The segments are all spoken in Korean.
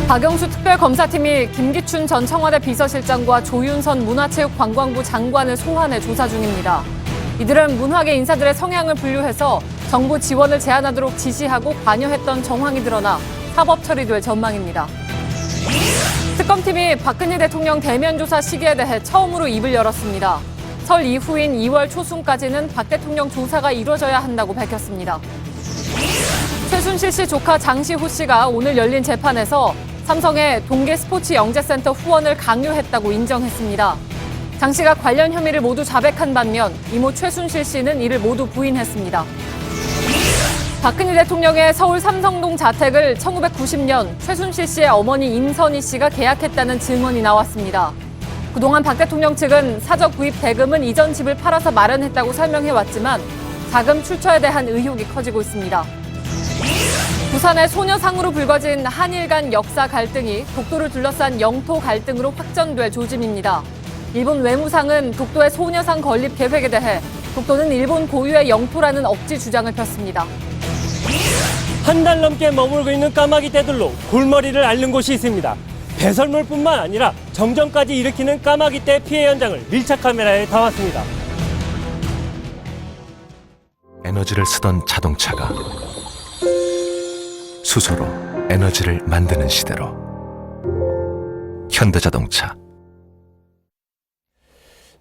박영수 특별검사팀이 김기춘 전 청와대 비서실장과 조윤선 문화체육관광부 장관을 소환해 조사 중입니다. 이들은 문화계 인사들의 성향을 분류해서 정부 지원을 제한하도록 지시하고 관여했던 정황이 드러나 사법 처리될 전망입니다. 특검팀이 박근혜 대통령 대면 조사 시기에 대해 처음으로 입을 열었습니다. 설 이후인 2월 초순까지는 박 대통령 조사가 이루어져야 한다고 밝혔습니다. 최순실 씨 조카 장시호 씨가 오늘 열린 재판에서 삼성의 동계 스포츠 영재센터 후원을 강요했다고 인정했습니다. 장 씨가 관련 혐의를 모두 자백한 반면 이모 최순실 씨는 이를 모두 부인했습니다. 박근혜 대통령의 서울 삼성동 자택을 1990년 최순실 씨의 어머니 임선희 씨가 계약했다는 증언이 나왔습니다. 그동안 박 대통령 측은 사적 구입 대금은 이전 집을 팔아서 마련했다고 설명해왔지만 자금 출처에 대한 의혹이 커지고 있습니다. 부산의 소녀상으로 불거진 한일 간 역사 갈등이 독도를 둘러싼 영토 갈등으로 확전될 조짐입니다. 일본 외무상은 독도의 소녀상 건립 계획에 대해 독도는 일본 고유의 영토라는 억지 주장을 폈습니다. 한 달 넘게 머물고 있는 까마귀 떼들로 골머리를 앓는 곳이 있습니다. 배설물뿐만 아니라 정전까지 일으키는 까마귀 떼 피해 현장을 밀착 카메라에 담았습니다. 에너지를 쓰던 자동차가 수소로 에너지를 만드는 시대로 현대자동차.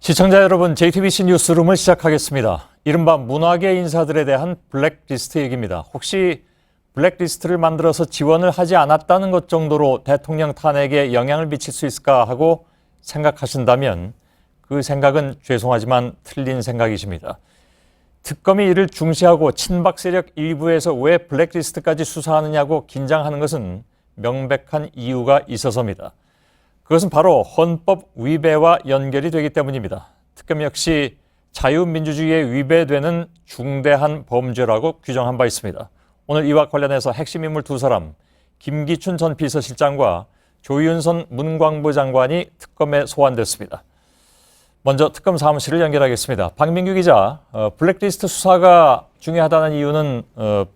시청자 여러분, JTBC 뉴스룸을 시작하겠습니다. 이른바 문화계 인사들에 대한 블랙리스트 얘기입니다. 혹시 블랙리스트를 만들어서 지원을 하지 않았다는 것 정도로 대통령 탄핵에 영향을 미칠 수 있을까 하고 생각하신다면 그 생각은 죄송하지만 틀린 생각이십니다. 특검이 이를 중시하고 친박 세력 일부에서 왜 블랙리스트까지 수사하느냐고 긴장하는 것은 명백한 이유가 있어서입니다. 그것은 바로 헌법 위배와 연결이 되기 때문입니다. 특검 역시 자유민주주의에 위배되는 중대한 범죄라고 규정한 바 있습니다. 오늘 이와 관련해서 핵심 인물 두 사람, 김기춘 전 비서실장과 조윤선 문광부 장관이 특검에 소환됐습니다. 먼저 특검 사무실을 연결하겠습니다. 박민규 기자, 블랙리스트 수사가 중요하다는 이유는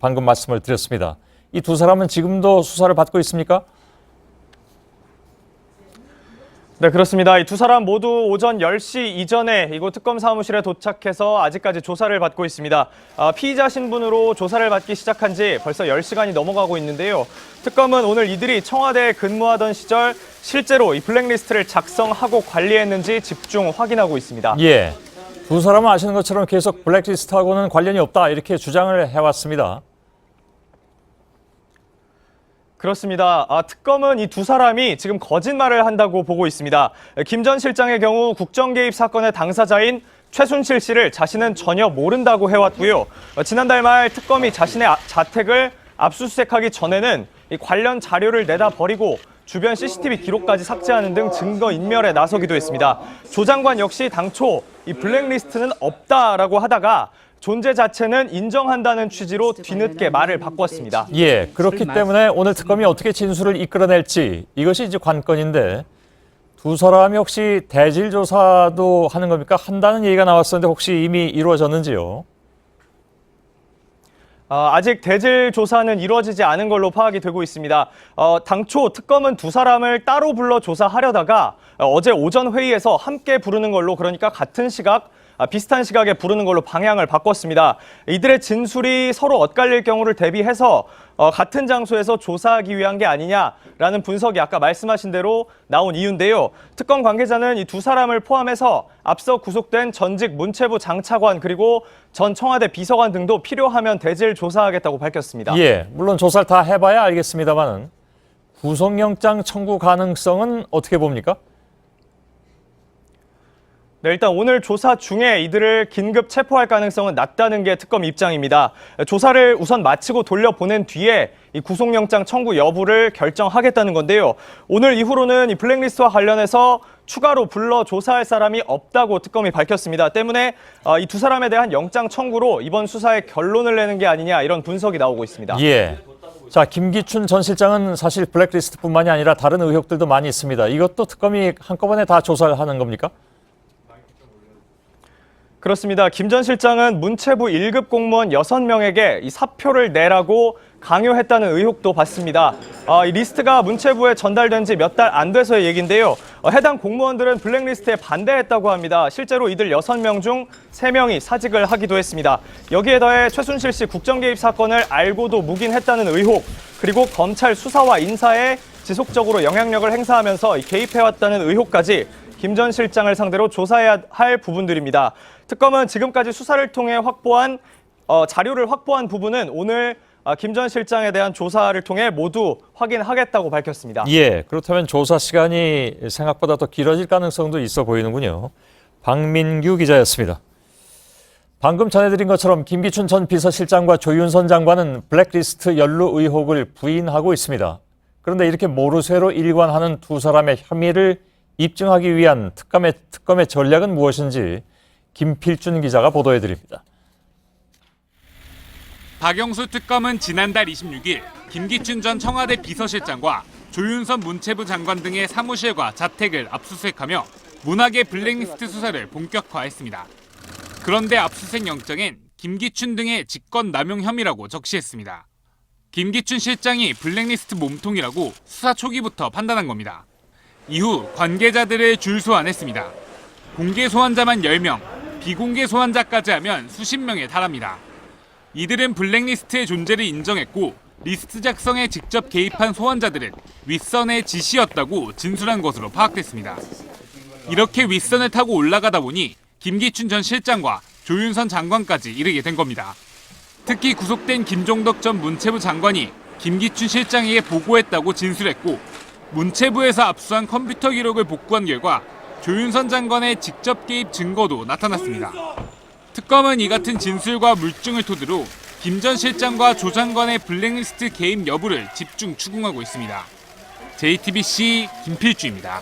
방금 말씀을 드렸습니다. 이 두 사람은 지금도 수사를 받고 있습니까? 네, 그렇습니다. 이 두 사람 모두 오전 10시 이전에 이곳 특검 사무실에 도착해서 아직까지 조사를 받고 있습니다. 피의자 신분으로 조사를 받기 시작한 지 벌써 10시간이 넘어가고 있는데요. 특검은 오늘 이들이 청와대에 근무하던 시절 실제로 이 블랙리스트를 작성하고 관리했는지 집중 확인하고 있습니다. 예, 두 사람은 아시는 것처럼 계속 블랙리스트하고는 관련이 없다 이렇게 주장을 해왔습니다. 그렇습니다. 특검은 이 두 사람이 지금 거짓말을 한다고 보고 있습니다. 김 전 실장의 경우 국정 개입 사건의 당사자인 최순실 씨를 자신은 전혀 모른다고 해왔고요. 지난달 말 특검이 자신의 자택을 압수수색하기 전에는 이 관련 자료를 내다 버리고 주변 CCTV 기록까지 삭제하는 등 증거 인멸에 나서기도 했습니다. 조 장관 역시 당초 이 블랙리스트는 없다라고 하다가 존재 자체는 인정한다는 취지로 뒤늦게 말을 바꿨습니다. 예, 그렇기 때문에 오늘 특검이 어떻게 진술을 이끌어낼지 이것이 이제 관건인데 두 사람이 혹시 대질 조사도 하는 겁니까? 한다는 얘기가 나왔었는데 혹시 이미 이루어졌는지요? 아직 대질 조사는 이루어지지 않은 걸로 파악이 되고 있습니다. 당초 특검은 두 사람을 따로 불러 조사하려다가 어제 오전 회의에서 함께 부르는 걸로, 그러니까 같은 시각, 비슷한 시각에 부르는 걸로 방향을 바꿨습니다. 이들의 진술이 서로 엇갈릴 경우를 대비해서 같은 장소에서 조사하기 위한 게 아니냐라는 분석이 아까 말씀하신 대로 나온 이유인데요. 특검 관계자는 이 두 사람을 포함해서 앞서 구속된 전직 문체부 장차관 그리고 전 청와대 비서관 등도 필요하면 대질 조사하겠다고 밝혔습니다. 예, 물론 조사를 다 해봐야 알겠습니다만 구속영장 청구 가능성은 어떻게 봅니까? 네, 일단 오늘 조사 중에 이들을 긴급 체포할 가능성은 낮다는 게 특검 입장입니다. 조사를 우선 마치고 돌려보낸 뒤에 이 구속영장 청구 여부를 결정하겠다는 건데요. 오늘 이후로는 이 블랙리스트와 관련해서 추가로 불러 조사할 사람이 없다고 특검이 밝혔습니다. 때문에 이 두 사람에 대한 영장 청구로 이번 수사에 결론을 내는 게 아니냐 이런 분석이 나오고 있습니다. 예. 자, 김기춘 전 실장은 사실 블랙리스트뿐만이 아니라 다른 의혹들도 많이 있습니다. 이것도 특검이 한꺼번에 다 조사를 하는 겁니까? 그렇습니다. 김 전 실장은 문체부 1급 공무원 6명에게 이 사표를 내라고 강요했다는 의혹도 받습니다. 이 리스트가 문체부에 전달된 지 몇 달 안 돼서의 얘기인데요. 해당 공무원들은 블랙리스트에 반대했다고 합니다. 실제로 이들 6명 중 3명이 사직을 하기도 했습니다. 여기에 더해 최순실 씨 국정개입 사건을 알고도 묵인했다는 의혹, 그리고 검찰 수사와 인사에 지속적으로 영향력을 행사하면서 개입해왔다는 의혹까지 김 전 실장을 상대로 조사해야 할 부분들입니다. 특검은 지금까지 수사를 통해 확보한 자료를 확보한 부분은 오늘 김 전 실장에 대한 조사를 통해 모두 확인하겠다고 밝혔습니다. 예, 그렇다면 조사 시간이 생각보다 더 길어질 가능성도 있어 보이는군요. 박민규 기자였습니다. 방금 전해드린 것처럼 김기춘 전 비서실장과 조윤선 장관은 블랙리스트 연루 의혹을 부인하고 있습니다. 그런데 이렇게 모르쇠로 일관하는 두 사람의 혐의를 입증하기 위한 특검의 전략은 무엇인지 김필준 기자가 보도해드립니다. 박영수 특검은 지난달 26일 김기춘 전 청와대 비서실장과 조윤선 문체부 장관 등의 사무실과 자택을 압수수색하며 문학의 블랙리스트 수사를 본격화했습니다. 그런데 압수수색 영장엔 김기춘 등의 직권남용 혐의라고 적시했습니다. 김기춘 실장이 블랙리스트 몸통이라고 수사 초기부터 판단한 겁니다. 이후 관계자들을 줄 소환했습니다. 공개 소환자만 10명, 비공개 소환자까지 하면 수십 명에 달합니다. 이들은 블랙리스트의 존재를 인정했고 리스트 작성에 직접 개입한 소환자들은 윗선의 지시였다고 진술한 것으로 파악됐습니다. 이렇게 윗선을 타고 올라가다 보니 김기춘 전 실장과 조윤선 장관까지 이르게 된 겁니다. 특히 구속된 김종덕 전 문체부 장관이 김기춘 실장에게 보고했다고 진술했고 문체부에서 압수한 컴퓨터 기록을 복구한 결과 조윤선 장관의 직접 개입 증거도 나타났습니다. 특검은 이 같은 진술과 물증을 토대로 김 전 실장과 조 장관의 블랙리스트 개입 여부를 집중 추궁하고 있습니다. JTBC 김필주입니다.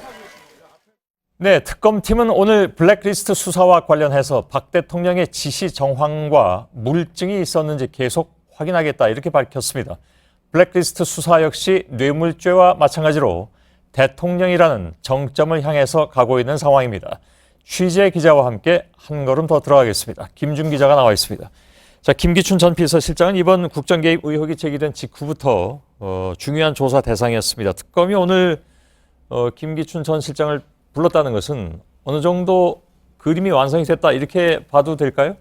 네, 특검팀은 오늘 블랙리스트 수사와 관련해서 박 대통령의 지시 정황과 물증이 있었는지 계속 확인하겠다 이렇게 밝혔습니다. 블랙리스트 수사 역시 뇌물죄와 마찬가지로 대통령이라는 정점을 향해서 가고 있는 상황입니다. 취재 기자와 함께 한 걸음 더 들어가겠습니다. 김준 기자가 나와 있습니다. 자, 김기춘 전 비서실장은 이번 국정개입 의혹이 제기된 직후부터 중요한 조사 대상이었습니다. 특검이 오늘 김기춘 전 실장을 불렀다는 것은 어느 정도 그림이 완성이 됐다 이렇게 봐도 될까요?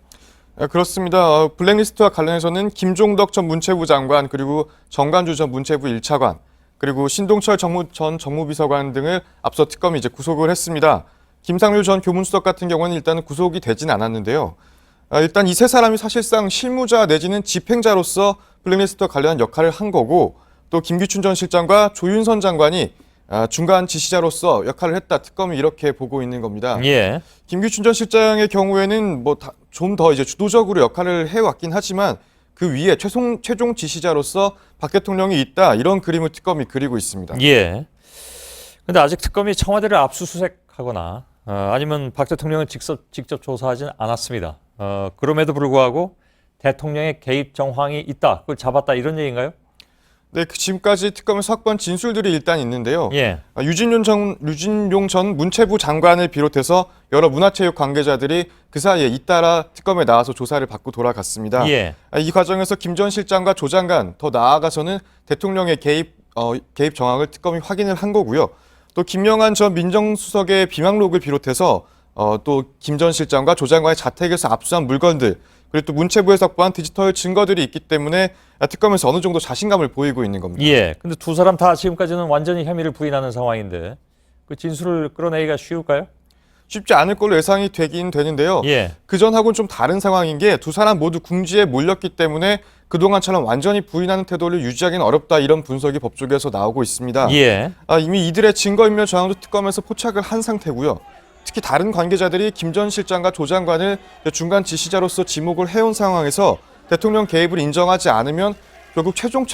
그렇습니다. 블랙리스트와 관련해서는 김종덕 전 문체부 장관 그리고 정관주 전 문체부 1차관 그리고 신동철 전 정무비서관 등을 앞서 특검이 이제 구속을 했습니다. 김상률 전 교문수석 같은 경우는 일단 구속이 되진 않았는데요. 일단 이 세 사람이 사실상 실무자 내지는 집행자로서 블랙리스트와 관련한 역할을 한 거고 또 김기춘 전 실장과 조윤선 장관이 중간 지시자로서 역할을 했다. 특검이 이렇게 보고 있는 겁니다. 예. 김기춘 전 실장의 경우에는 좀 더 이제 주도적으로 역할을 해왔긴 하지만 그 위에 최종 지시자로서 박 대통령이 있다. 이런 그림을 특검이 그리고 있습니다. 예. 근데 아직 특검이 청와대를 압수수색하거나 아니면 박 대통령을 직접 조사하진 않았습니다. 그럼에도 불구하고 대통령의 개입 정황이 있다. 그걸 잡았다 이런 얘기인가요? 네, 지금까지 특검에서 확보한 진술들이 일단 있는데요. 예. 유진용 전 문체부 장관을 비롯해서 여러 문화체육 관계자들이 그 사이에 잇따라 특검에 나와서 조사를 받고 돌아갔습니다. 예. 이 과정에서 김 전 실장과 조 장관, 더 나아가서는 대통령의 개입 정황을 특검이 확인을 한 거고요. 또 김영한 전 민정수석의 비망록을 비롯해서 또 김 전 실장과 조 장관의 자택에서 압수한 물건들 그리고 또 문체부에서 확보한 디지털 증거들이 있기 때문에 특검에서 어느 정도 자신감을 보이고 있는 겁니다. 예. 근데 두 사람 다 지금까지는 완전히 혐의를 부인하는 상황인데 그 진술을 끌어내기가 쉬울까요? 쉽지 않을 걸로 예상이 되긴 되는데요. 예. 그전하고는 좀 다른 상황인 게 두 사람 모두 궁지에 몰렸기 때문에 그동안처럼 완전히 부인하는 태도를 유지하기는 어렵다 이런 분석이 법조계에서 나오고 있습니다. 예. 이미 이들의 증거인멸 정황도 특검에서 포착을 한 상태고요. 특히 다른 관계자들이 김 전 실장과 조 장관을 중간 지시자로서 지목을 해온 상황에서 대통령 개입을 인정하지 않으면 결국 최종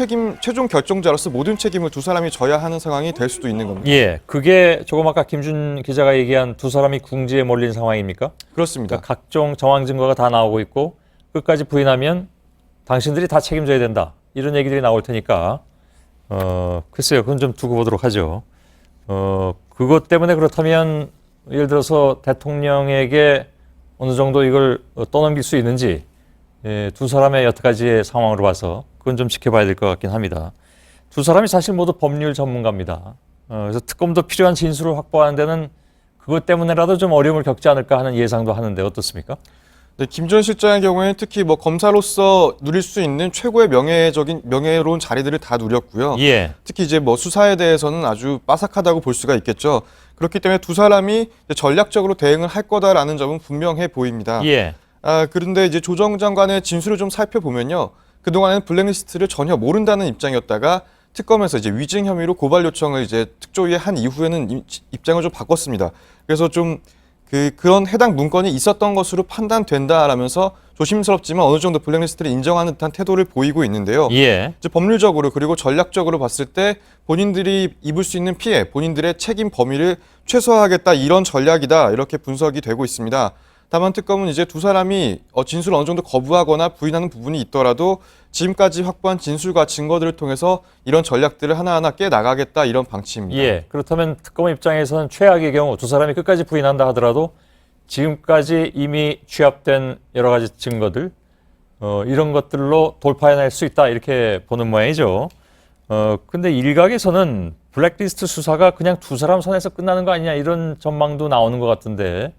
결정자로서 모든 책임을 두 사람이 져야 하는 상황이 될 수도 있는 겁니다. 예. 그게 조금 아까 김준 기자가 얘기한 두 사람이 궁지에 몰린 상황입니까? 그렇습니다. 그러니까 각종 정황 증거가 다 나오고 있고 끝까지 부인하면 당신들이 다 책임져야 된다. 이런 얘기들이 나올 테니까 글쎄요. 그건 좀 두고 보도록 하죠. 그것 때문에 그렇다면 예를 들어서 대통령에게 어느 정도 이걸 떠넘길 수 있는지 두 사람의 여태까지의 상황으로 봐서 그건 좀 지켜봐야 될 것 같긴 합니다. 두 사람이 사실 모두 법률 전문가입니다. 그래서 특검도 필요한 진술을 확보하는 데는 그것 때문에라도 좀 어려움을 겪지 않을까 하는 예상도 하는데 어떻습니까? 네, 김 전 실장의 경우에는 특히 뭐 검사로서 누릴 수 있는 최고의 명예로운 자리들을 다 누렸고요. 예. 특히 이제 뭐 수사에 대해서는 아주 빠삭하다고 볼 수가 있겠죠. 그렇기 때문에 두 사람이 전략적으로 대응을 할 거다라는 점은 분명해 보입니다. 예. 그런데 이제 조 정 장관의 진술을 좀 살펴보면요. 그동안에는 블랙리스트를 전혀 모른다는 입장이었다가 특검에서 이제 위증 혐의로 고발 요청을 이제 특조위에 한 이후에는 입장을 좀 바꿨습니다. 그래서 좀 그런 해당 문건이 있었던 것으로 판단된다라면서 조심스럽지만 어느 정도 블랙리스트를 인정하는 듯한 태도를 보이고 있는데요. 예. 이제 법률적으로 그리고 전략적으로 봤을 때 본인들이 입을 수 있는 피해, 본인들의 책임 범위를 최소화하겠다 이런 전략이다 이렇게 분석이 되고 있습니다. 다만 특검은 이제 두 사람이 진술을 어느 정도 거부하거나 부인하는 부분이 있더라도 지금까지 확보한 진술과 증거들을 통해서 이런 전략들을 하나하나 깨나가겠다 이런 방침입니다. 예. 그렇다면 특검 입장에서는 최악의 경우 두 사람이 끝까지 부인한다 하더라도 지금까지 이미 취합된 여러 가지 증거들 이런 것들로 돌파해낼 수 있다 이렇게 보는 모양이죠. 근데 일각에서는 블랙리스트 수사가 그냥 두 사람 선에서 끝나는 거 아니냐 이런 전망도 나오는 것 같은데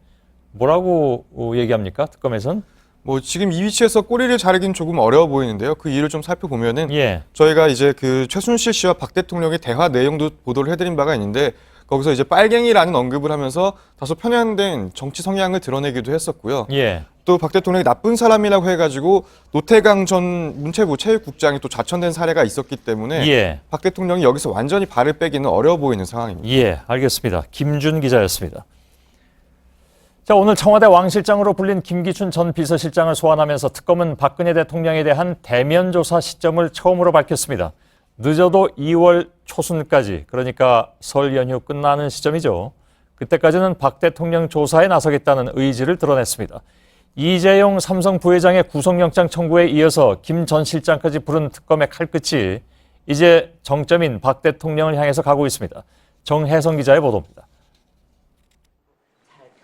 뭐라고 얘기합니까? 특검에선? 뭐 지금 이 위치에서 꼬리를 자르기는 조금 어려워 보이는데요. 그 이유를 좀 살펴보면은 예. 저희가 이제 그 최순실 씨와 박 대통령의 대화 내용도 보도를 해드린 바가 있는데 거기서 이제 빨갱이라는 언급을 하면서 다소 편향된 정치 성향을 드러내기도 했었고요. 예. 또 박 대통령이 나쁜 사람이라고 해가지고 노태강 전 문체부 체육국장이 또 좌천된 사례가 있었기 때문에 예. 박 대통령이 여기서 완전히 발을 빼기는 어려워 보이는 상황입니다. 예, 알겠습니다. 김준 기자였습니다. 자, 오늘 청와대 왕실장으로 불린 김기춘 전 비서실장을 소환하면서 특검은 박근혜 대통령에 대한 대면 조사 시점을 처음으로 밝혔습니다. 늦어도 2월 초순까지, 그러니까 설 연휴 끝나는 시점이죠. 그때까지는 박 대통령 조사에 나서겠다는 의지를 드러냈습니다. 이재용 삼성 부회장의 구속영장 청구에 이어서 김 전 실장까지 부른 특검의 칼끝이 이제 정점인 박 대통령을 향해서 가고 있습니다. 정혜성 기자의 보도입니다.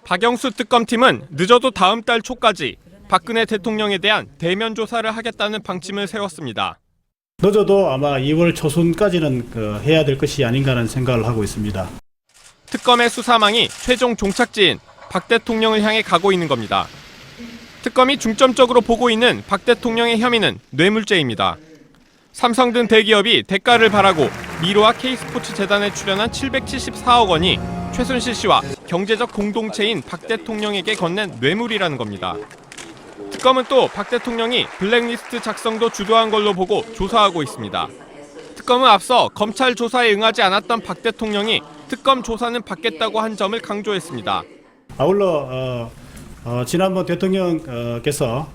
박영수 특검팀은 늦어도 다음 달 초까지 박근혜 대통령에 대한 대면 조사를 하겠다는 방침을 세웠습니다. 늦어도 아마 2월 초순까지는 해야 될 것이 아닌가라는 생각을 하고 있습니다. 특검의 수사망이 최종 종착지인 박 대통령을 향해 가고 있는 겁니다. 특검이 중점적으로 보고 있는 박 대통령의 혐의는 뇌물죄입니다. 삼성 등 대기업이 대가를 바라고 미르와 K스포츠 재단에 출연한 774억 원이 최순실 씨와 경제적 공동체인 박 대통령에게 건넨 뇌물이라는 겁니다. 특검은 또 박 대통령이 블랙리스트 작성도 주도한 걸로 보고 조사하고 있습니다. 특검은 앞서 검찰 조사에 응하지 않았던 박 대통령이 특검 조사는 받겠다고 한 점을 강조했습니다. 아울러 지난번 대통령께서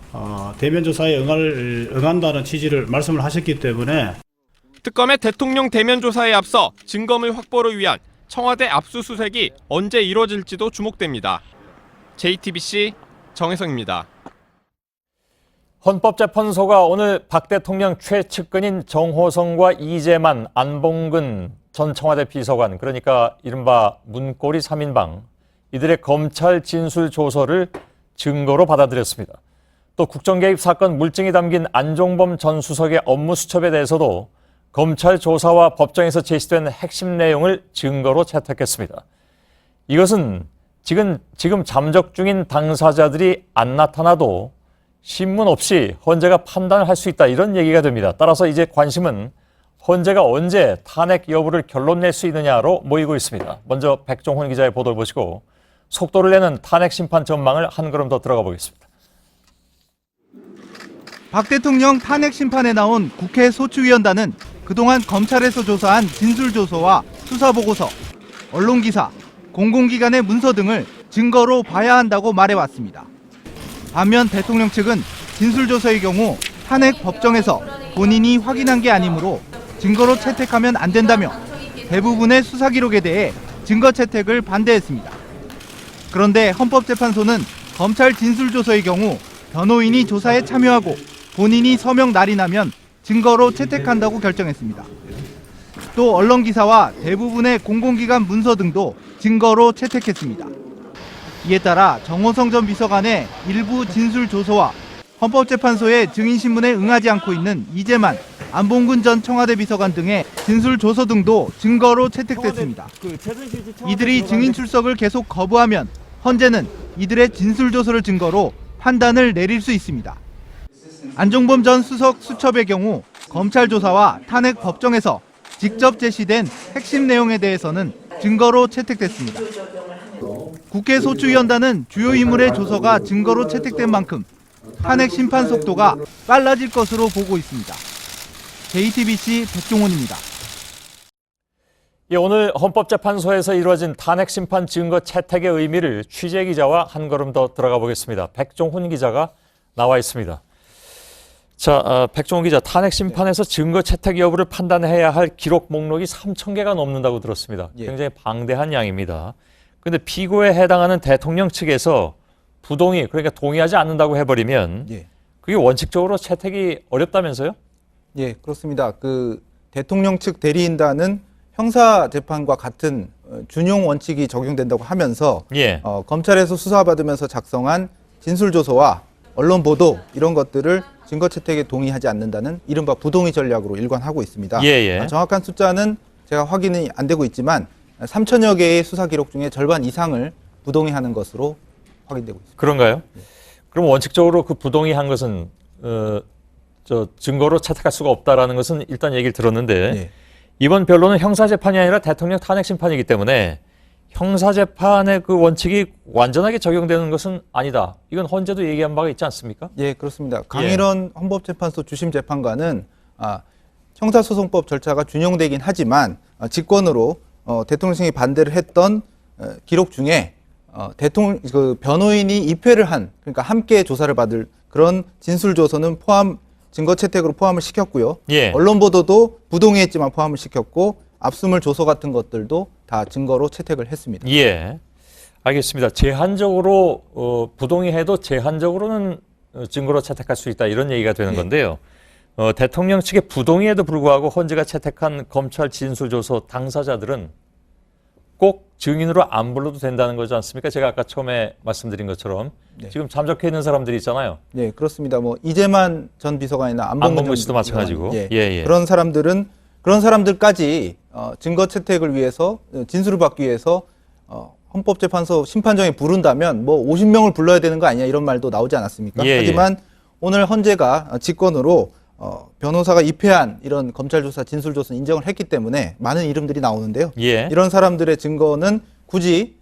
대면 조사에 응한다는 취지를 말씀을 하셨기 때문에 특검의 대통령 대면 조사에 앞서 증거물 확보를 위한 청와대 압수수색이 언제 이루어질지도 주목됩니다. JTBC 정혜성입니다. 헌법재판소가 오늘 박 대통령 최측근인 정호성과 이재만, 안봉근 전 청와대 비서관, 그러니까 이른바 문고리 3인방, 이들의 검찰 진술 조서를 증거로 받아들였습니다. 또 국정개입 사건 물증이 담긴 안종범 전 수석의 업무 수첩에 대해서도 검찰 조사와 법정에서 제시된 핵심 내용을 증거로 채택했습니다. 이것은 지금 잠적 중인 당사자들이 안 나타나도 신문 없이 헌재가 판단을 할 수 있다, 이런 얘기가 됩니다. 따라서 이제 관심은 헌재가 언제 탄핵 여부를 결론 낼 수 있느냐로 모이고 있습니다. 먼저 백종훈 기자의 보도를 보시고 속도를 내는 탄핵 심판 전망을 한 걸음 더 들어가 보겠습니다. 박 대통령 탄핵 심판에 나온 국회 소추위원단은 그동안 검찰에서 조사한 진술조서와 수사보고서, 언론기사, 공공기관의 문서 등을 증거로 봐야 한다고 말해왔습니다. 반면 대통령 측은 진술조서의 경우 탄핵 법정에서 본인이 확인한 게 아니므로 증거로 채택하면 안 된다며 대부분의 수사기록에 대해 증거 채택을 반대했습니다. 그런데 헌법재판소는 검찰 진술조서의 경우 변호인이 조사에 참여하고 본인이 서명 날인하면 증거로 채택한다고 결정했습니다. 또 언론기사와 대부분의 공공기관 문서 등도 증거로 채택했습니다. 이에 따라 정호성 전 비서관의 일부 진술조서와 헌법재판소의 증인신문에 응하지 않고 있는 이재만, 안봉근 전 청와대 비서관 등의 진술 조서 등도 증거로 채택됐습니다. 이들이 증인 출석을 계속 거부하면 헌재는 이들의 진술 조서를 증거로 판단을 내릴 수 있습니다. 안종범 전 수석 수첩의 경우 검찰 조사와 탄핵 법정에서 직접 제시된 핵심 내용에 대해서는 증거로 채택됐습니다. 국회 소추위원단은 주요 인물의 조서가 증거로 채택된 만큼 탄핵 심판 속도가 빨라질 것으로 보고 있습니다. JTBC 백종원입니다. 예, 오늘 헌법재판소에서 이루어진 탄핵 심판 증거 채택의 의미를 취재 기자와 한 걸음 더 들어가 보겠습니다. 백종훈 기자가 나와 있습니다. 자, 백종훈 기자, 탄핵 심판에서 증거 채택 여부를 판단해야 할 기록 목록이 3,000개가 넘는다고 들었습니다. 굉장히 방대한 양입니다. 그런데 피고에 해당하는 대통령 측에서 부동의, 그러니까 동의하지 않는다고 해버리면 그게 원칙적으로 채택이 어렵다면서요? 예, 그렇습니다. 그 대통령 측 대리인단은 형사 재판과 같은 준용 원칙이 적용된다고 하면서 검찰에서 수사받으면서 작성한 진술 조서와 언론 보도 이런 것들을 증거 채택에 동의하지 않는다는 이른바 부동의 전략으로 일관하고 있습니다. 정확한 숫자는 제가 확인이 안 되고 있지만 3천여 개의 수사 기록 중에 절반 이상을 부동의하는 것으로 확인되고 있습니다. 그런가요? 그럼 원칙적으로 그 부동의한 것은 증거로 채택할 수가 없다라는 것은 일단 얘기를 들었는데 이번 변론은 형사재판이 아니라 대통령 탄핵 심판이기 때문에 형사재판의 그 원칙이 완전하게 적용되는 것은 아니다. 이건 헌재도 얘기한 바가 있지 않습니까? 예, 그렇습니다. 강일원 헌법재판소 주심 재판관은 형사소송법 절차가 준용되긴 하지만 직권으로 대통령이 반대를 했던 기록 중에 대통령 그 변호인이 입회를 한 그러니까 함께 조사를 받을 그런 진술 조서는 증거 채택으로 포함을 시켰고요. 언론 보도도 부동의했지만 포함을 시켰고 압수물 조서 같은 것들도 다 증거로 채택을 했습니다. 알겠습니다. 제한적으로 부동의해도 제한적으로는 증거로 채택할 수 있다 이런 얘기가 되는 건데요. 대통령 측의 부동의에도 불구하고 헌재가 채택한 검찰 진술 조서 당사자들은 꼭 증인으로 안 불러도 된다는 거지 않습니까? 제가 아까 처음에 말씀드린 것처럼 지금 잠적해 있는 사람들이 있잖아요. 네, 그렇습니다. 뭐 이재만 전 비서관이나 안봉근 씨도 마찬가지고. 그런 사람들까지 증거 채택을 위해서 진술을 받기 위해서 헌법재판소 심판정에 부른다면 뭐 50명을 불러야 되는 거 아니냐 이런 말도 나오지 않았습니까? 하지만 오늘 헌재가 직권으로 변호사가 입회한 이런 검찰 조사 진술 조서는 인정을 했기 때문에 많은 이름들이 나오는데요. 이런 사람들의 증거는 굳이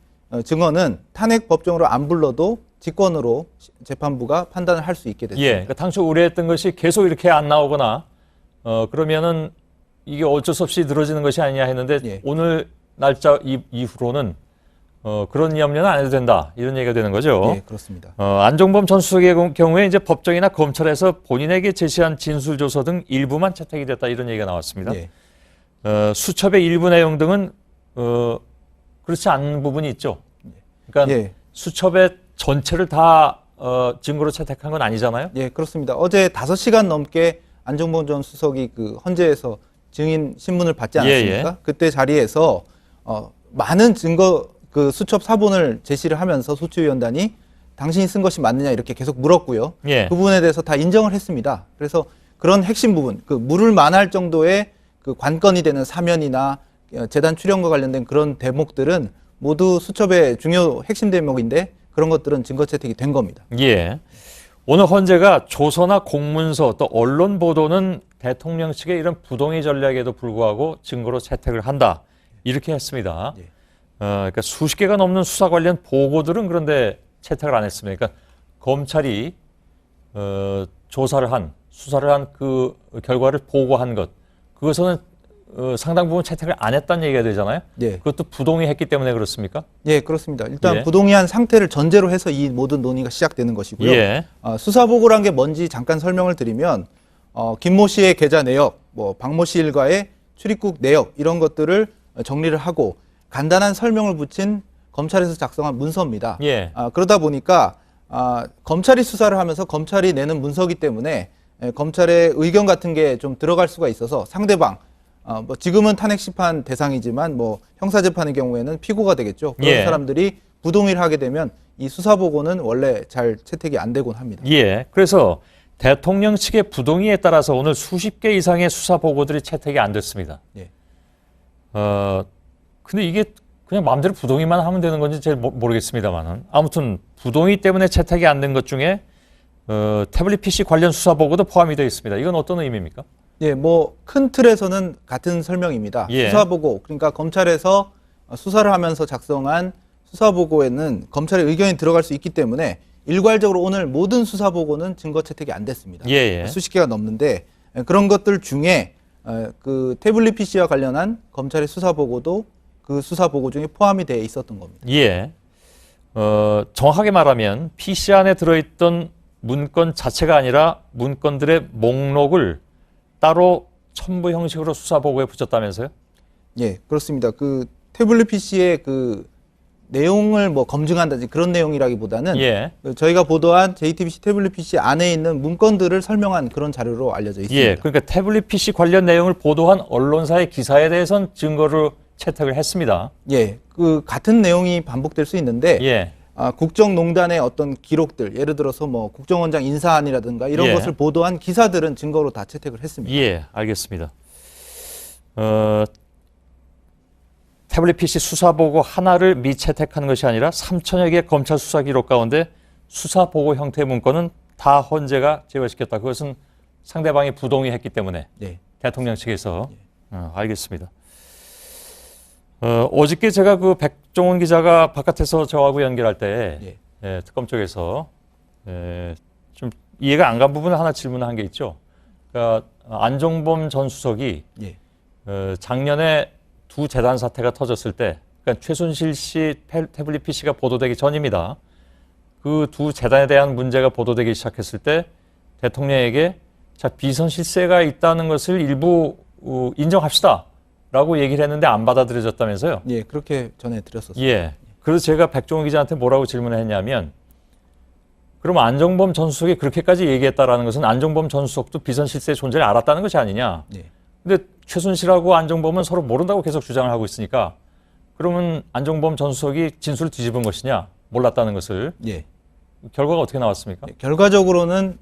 증언은 탄핵 법정으로 안 불러도 직권으로 재판부가 판단을 할 수 있게 됐습니다. 그러니까 당초 우려했던 것이 계속 이렇게 안 나오거나 그러면은 이게 어쩔 수 없이 늘어지는 것이 아니냐 했는데 오늘 날짜 이후로는 그런 염려는 안 해도 된다 이런 얘기가 되는 거죠. 네, 그렇습니다. 안종범 전 수석의 경우에 이제 법정이나 검찰에서 본인에게 제시한 진술 조서 등 일부만 채택이 됐다 이런 얘기가 나왔습니다. 수첩의 일부 내용 등은 그렇지 않은 부분이 있죠. 그러니까 수첩의 전체를 다 증거로 채택한 건 아니잖아요. 예, 그렇습니다. 어제 5시간 넘게 안종범 전 수석이 그 헌재에서 증인 신문을 받지 않았습니까? 그때 자리에서 많은 증거 그 수첩 사본을 제시를 하면서 소추위원단이 당신이 쓴 것이 맞느냐 이렇게 계속 물었고요. 그 부분에 대해서 다 인정을 했습니다. 그래서 그런 핵심 부분, 그 물을 만할 정도의 그 관건이 되는 사면이나 재단 출연과 관련된 그런 대목들은 모두 수첩의 중요 핵심 대목인데 그런 것들은 증거 채택이 된 겁니다. 오늘 헌재가 조서나 공문서 또 언론 보도는 대통령 측의 이런 부동의 전략에도 불구하고 증거로 채택을 한다 이렇게 했습니다. 그러니까 수십 개가 넘는 수사 관련 보고들은 그런데 채택을 안 했습니다. 그러니까 검찰이 조사를 한 수사를 한 그 결과를 보고한 것 그것은 상당 부분 채택을 안 했다는 얘기가 되잖아요. 그것도 부동의했기 때문에 그렇습니까? 예, 그렇습니다. 일단 부동의한 상태를 전제로 해서 이 모든 논의가 시작되는 것이고요. 수사 보고란 게 뭔지 잠깐 설명을 드리면 김모 씨의 계좌 내역, 뭐 박모 씨 일가의 출입국 내역 이런 것들을 정리를 하고 간단한 설명을 붙인 검찰에서 작성한 문서입니다. 그러다 보니까 검찰이 수사를 하면서 검찰이 내는 문서기 때문에 검찰의 의견 같은 게 좀 들어갈 수가 있어서 상대방 뭐 지금은 탄핵 심판 대상이지만 뭐 형사 재판의 경우에는 피고가 되겠죠. 그런 사람들이 부동의를 하게 되면 이 수사 보고는 원래 잘 채택이 안 되곤 합니다. 그래서 대통령 측의 부동의에 따라서 오늘 수십 개 이상의 수사 보고들이 채택이 안 됐습니다. 예. 근데 이게 그냥 마음대로 부동의만 하면 되는 건지 잘 모르겠습니다만은 아무튼 부동의 때문에 채택이 안 된 것 중에 태블릿 PC 관련 수사 보고도 포함이 되어 있습니다. 이건 어떤 의미입니까? 예, 뭐 큰 틀에서는 같은 설명입니다. 예. 수사 보고, 그러니까 검찰에서 수사를 하면서 작성한 수사 보고에는 검찰의 의견이 들어갈 수 있기 때문에 일괄적으로 오늘 모든 수사 보고는 증거 채택이 안 됐습니다. 예. 수십 개가 넘는데 그런 것들 중에 그 태블릿 PC와 관련한 검찰의 수사 보고도 그 수사 보고 중에 포함이 되어 있었던 겁니다. 예. 정확하게 말하면 PC 안에 들어있던 문건 자체가 아니라 문건들의 목록을 따로 첨부 형식으로 수사 보고에 붙였다면서요? 예, 그렇습니다. 그 태블릿 PC의 그 내용을 뭐 검증한다든지 그런 내용이라기보다는 예. 저희가 보도한 JTBC 태블릿 PC 안에 있는 문건들을 설명한 그런 자료로 알려져 있습니다. 예, 그러니까 태블릿 PC 관련 내용을 보도한 언론사의 기사에 대해서는 증거를 채택을 했습니다. 예, 그 같은 내용이 반복될 수 있는데 예. 국정농단의 어떤 기록들, 예를 들어서 뭐 국정원장 인사안이라든가 이런 예. 것을 보도한 기사들은 증거로 다 채택을 했습니다. 예, 알겠습니다. 태블릿 PC 수사 보고 하나를 미채택한 것이 아니라 3천여 개의 검찰 수사 기록 가운데 수사 보고 형태의 문건은 다 헌재가 제거시켰다. 그것은 상대방이 부동의했기 때문에 네. 대통령 측에서 알겠습니다. 어저께 제가 그 백종원 기자가 바깥에서 저하고 연결할 때 특검 쪽에서 좀 이해가 안 간 부분을 하나 질문한 게 있죠. 그러니까 안종범 전 수석이 작년에 두 재단 사태가 터졌을 때, 그러니까 최순실 씨 태블릿 PC가 보도되기 전입니다. 그 두 재단에 대한 문제가 보도되기 시작했을 때 대통령에게 자, 비선 실세가 있다는 것을 일부 인정합시다 라고 얘기를 했는데 안 받아들여졌다면서요? 예, 그렇게 전해드렸었습니다. 예. 그래서 제가 백종원 기자한테 뭐라고 질문을 했냐면, 그럼 안종범 전 수석이 그렇게까지 얘기했다라는 것은 안종범 전 수석도 비선 실세의 존재를 알았다는 것이 아니냐. 예. 근데 최순실하고 안종범은 서로 모른다고 계속 주장을 하고 있으니까 그러면 안종범 전 수석이 진술을 뒤집은 것이냐, 몰랐다는 것을. 예. 결과가 어떻게 나왔습니까? 결과적으로는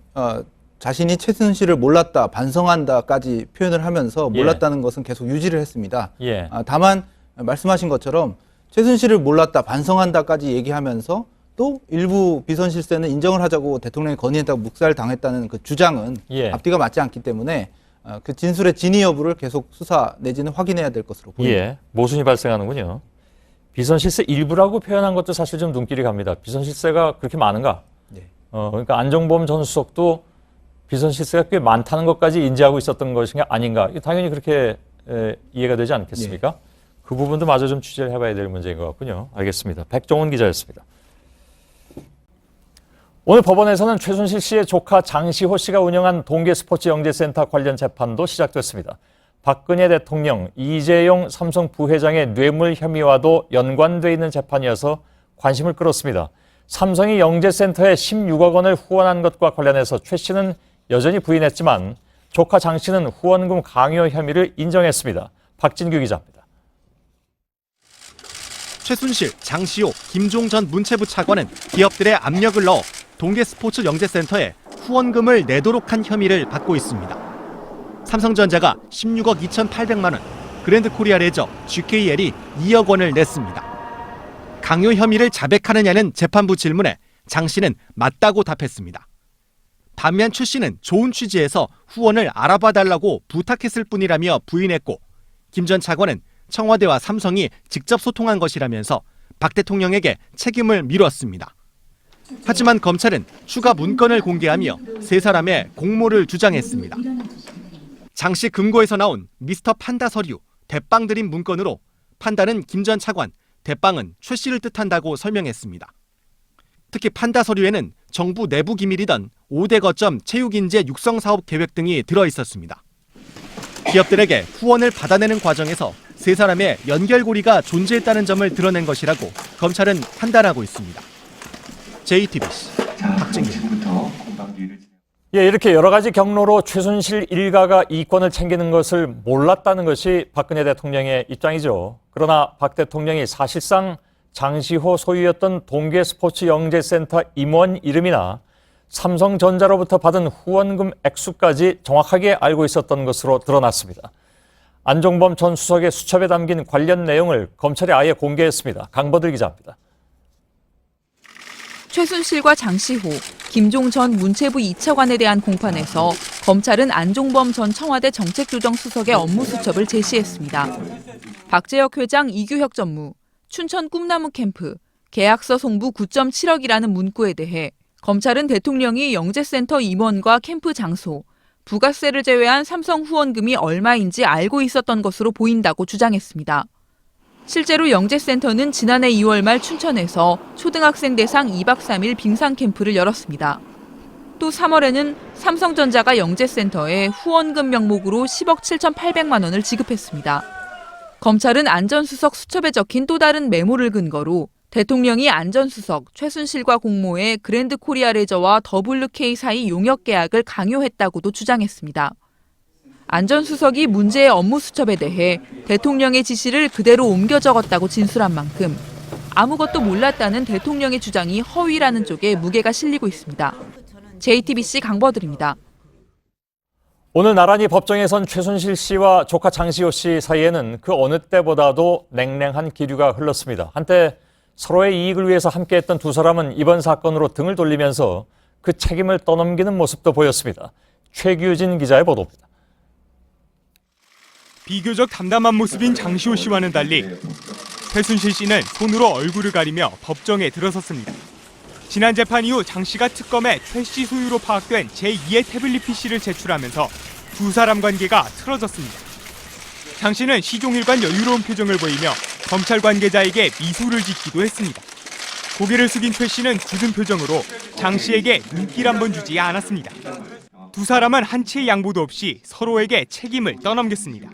자신이 최순실을 몰랐다, 반성한다까지 표현을 하면서 몰랐다는 것은 계속 유지를 했습니다. 예. 다만 말씀하신 것처럼 최순실을 몰랐다, 반성한다까지 얘기하면서 또 일부 비선 실세는 인정을 하자고 대통령이 건의했다고 묵살당했다는 그 주장은 앞뒤가 맞지 않기 때문에 그 진술의 진위 여부를 계속 수사 내지는 확인해야 될 것으로 보입니다. 예, 모순이 발생하는군요. 비선 실세 일부라고 표현한 것도 사실 좀 눈길이 갑니다. 비선 실세가 그렇게 많은가? 그러니까 안종범 전 수석도 비선 실세가 꽤 많다는 것까지 인지하고 있었던 것인가 아닌가? 당연히 그렇게 이해가 되지 않겠습니까? 그 부분도 마저 좀 취재를 해봐야 될 문제인 것 같군요. 알겠습니다. 백종원 기자였습니다. 오늘 법원에서는 최순실 씨의 조카 장시호 씨가 운영한 동계스포츠영재센터 관련 재판도 시작됐습니다. 박근혜 대통령, 이재용 삼성 부회장의 뇌물 혐의와도 연관돼 있는 재판이어서 관심을 끌었습니다. 삼성이 영재센터에 16억 원을 후원한 것과 관련해서 최 씨는 여전히 부인했지만 조카 장 씨는 후원금 강요 혐의를 인정했습니다. 박진규 기자입니다. 최순실, 장시호, 김종 전 문체부 차관은 기업들의 압력을 넣어 동계스포츠 영재센터에 후원금을 내도록 한 혐의를 받고 있습니다. 삼성전자가 16억 2,800만 원, 그랜드코리아 레저, GKL이 2억 원을 냈습니다. 강요 혐의를 자백하느냐는 재판부 질문에 장 씨는 맞다고 답했습니다. 반면 최 씨는 좋은 취지에서 후원을 알아봐달라고 부탁했을 뿐이라며 부인했고, 김 전 차관은 청와대와 삼성이 직접 소통한 것이라면서 박 대통령에게 책임을 미뤘습니다. 하지만 검찰은 추가 문건을 공개하며 세 사람의 공모를 주장했습니다. 장 씨 금고에서 나온 미스터 판다 서류, 대빵 드림 문건으로 판다는 김 전 차관, 대빵은 최 씨를 뜻한다고 설명했습니다. 특히 판다 서류에는 정부 내부 기밀이던 5대 거점 체육인재 육성 사업 계획 등이 들어있었습니다. 기업들에게 후원을 받아내는 과정에서 세 사람의 연결고리가 존재했다는 점을 드러낸 것이라고 검찰은 판단하고 있습니다. JTBC 박진규입니다. 예, 이렇게 여러 가지 경로로 최순실 일가가 이권을 챙기는 것을 몰랐다는 것이 박근혜 대통령의 입장이죠. 그러나 박 대통령이 사실상 장시호 소유였던 동계스포츠 영재센터 임원 이름이나 삼성전자로부터 받은 후원금 액수까지 정확하게 알고 있었던 것으로 드러났습니다. 안종범 전 수석의 수첩에 담긴 관련 내용을 검찰이 아예 공개했습니다. 강버들 기자입니다. 최순실과 장시호, 김종 전 문체부 2차관에 대한 공판에서 검찰은 안종범 전 청와대 정책조정수석의 업무 수첩을 제시했습니다. 박재혁 회장 이규혁 전무, 춘천 꿈나무 캠프, 계약서 송부 9.7억이라는 문구에 대해 검찰은 대통령이 영재센터 임원과 캠프 장소, 부가세를 제외한 삼성 후원금이 얼마인지 알고 있었던 것으로 보인다고 주장했습니다. 실제로 영재센터는 지난해 2월 말 춘천에서 초등학생 대상 2박 3일 빙상 캠프를 열었습니다. 또 3월에는 삼성전자가 영재센터에 후원금 명목으로 10억 7,800만 원을 지급했습니다. 검찰은 안 전 수석 수첩에 적힌 또 다른 메모를 근거로 대통령이 안 전 수석 최순실과 공모해 그랜드 코리아 레저와 WK 사이 용역 계약을 강요했다고도 주장했습니다. 안 전 수석이 문제의 업무 수첩에 대해 대통령의 지시를 그대로 옮겨 적었다고 진술한 만큼 아무것도 몰랐다는 대통령의 주장이 허위라는 쪽에 무게가 실리고 있습니다. JTBC 강버들입니다. 오늘 나란히 법정에 선 최순실 씨와 조카 장시호 씨 사이에는 그 어느 때보다도 냉랭한 기류가 흘렀습니다. 한때 서로의 이익을 위해서 함께했던 두 사람은 이번 사건으로 등을 돌리면서 그 책임을 떠넘기는 모습도 보였습니다. 최규진 기자의 보도입니다. 비교적 담담한 모습인 장시호 씨와는 달리 최순실 씨는 손으로 얼굴을 가리며 법정에 들어섰습니다. 지난 재판 이후 장 씨가 특검에 최 씨 소유로 파악된 제2의 태블릿 PC를 제출하면서 두 사람 관계가 틀어졌습니다. 장 씨는 시종일관 여유로운 표정을 보이며 검찰 관계자에게 미소를 짓기도 했습니다. 고개를 숙인 최 씨는 굳은 표정으로 장 씨에게 눈길 한 번 주지 않았습니다. 두 사람은 한치의 양보도 없이 서로에게 책임을 떠넘겼습니다.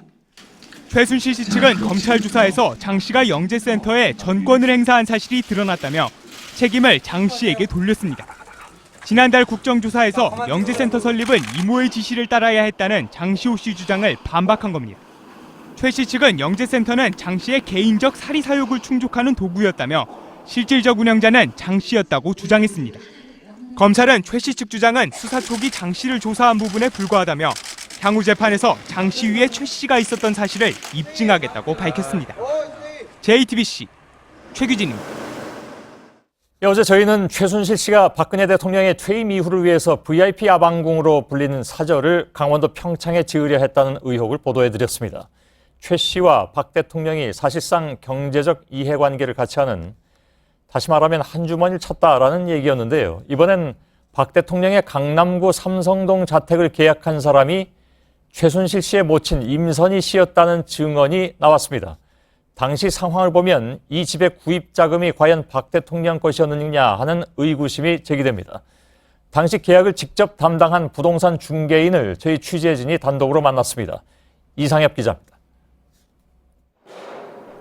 최순실 씨 측은 검찰 조사에서 장 씨가 영재센터에 전권을 행사한 사실이 드러났다며 책임을 장 씨에게 돌렸습니다. 지난달 국정조사에서 영재센터 설립은 이모의 지시를 따라야 했다는 장시호 씨 주장을 반박한 겁니다. 최 씨 측은 영재센터는 장 씨의 개인적 사리 사욕을 충족하는 도구였다며 실질적 운영자는 장 씨였다고 주장했습니다. 검찰은 최 씨 측 주장은 수사 초기 장 씨를 조사한 부분에 불과하다며 향후 재판에서 장 씨 위에 최 씨가 있었던 사실을 입증하겠다고 밝혔습니다. JTBC 최규진입니다. 어제 저희는 최순실 씨가 박근혜 대통령의 퇴임 이후를 위해서 VIP 아방궁으로 불리는 사저를 강원도 평창에 지으려 했다는 의혹을 보도해드렸습니다. 최 씨와 박 대통령이 사실상 경제적 이해관계를 같이 하는, 다시 말하면 한 주머니를 쳤다라는 얘기였는데요. 이번엔 박 대통령의 강남구 삼성동 자택을 계약한 사람이 최순실 씨의 모친 임선희 씨였다는 증언이 나왔습니다. 당시 상황을 보면 이 집의 구입 자금이 과연 박 대통령 것이었느냐 하는 의구심이 제기됩니다. 당시 계약을 직접 담당한 부동산 중개인을 저희 취재진이 단독으로 만났습니다. 이상엽 기자입니다.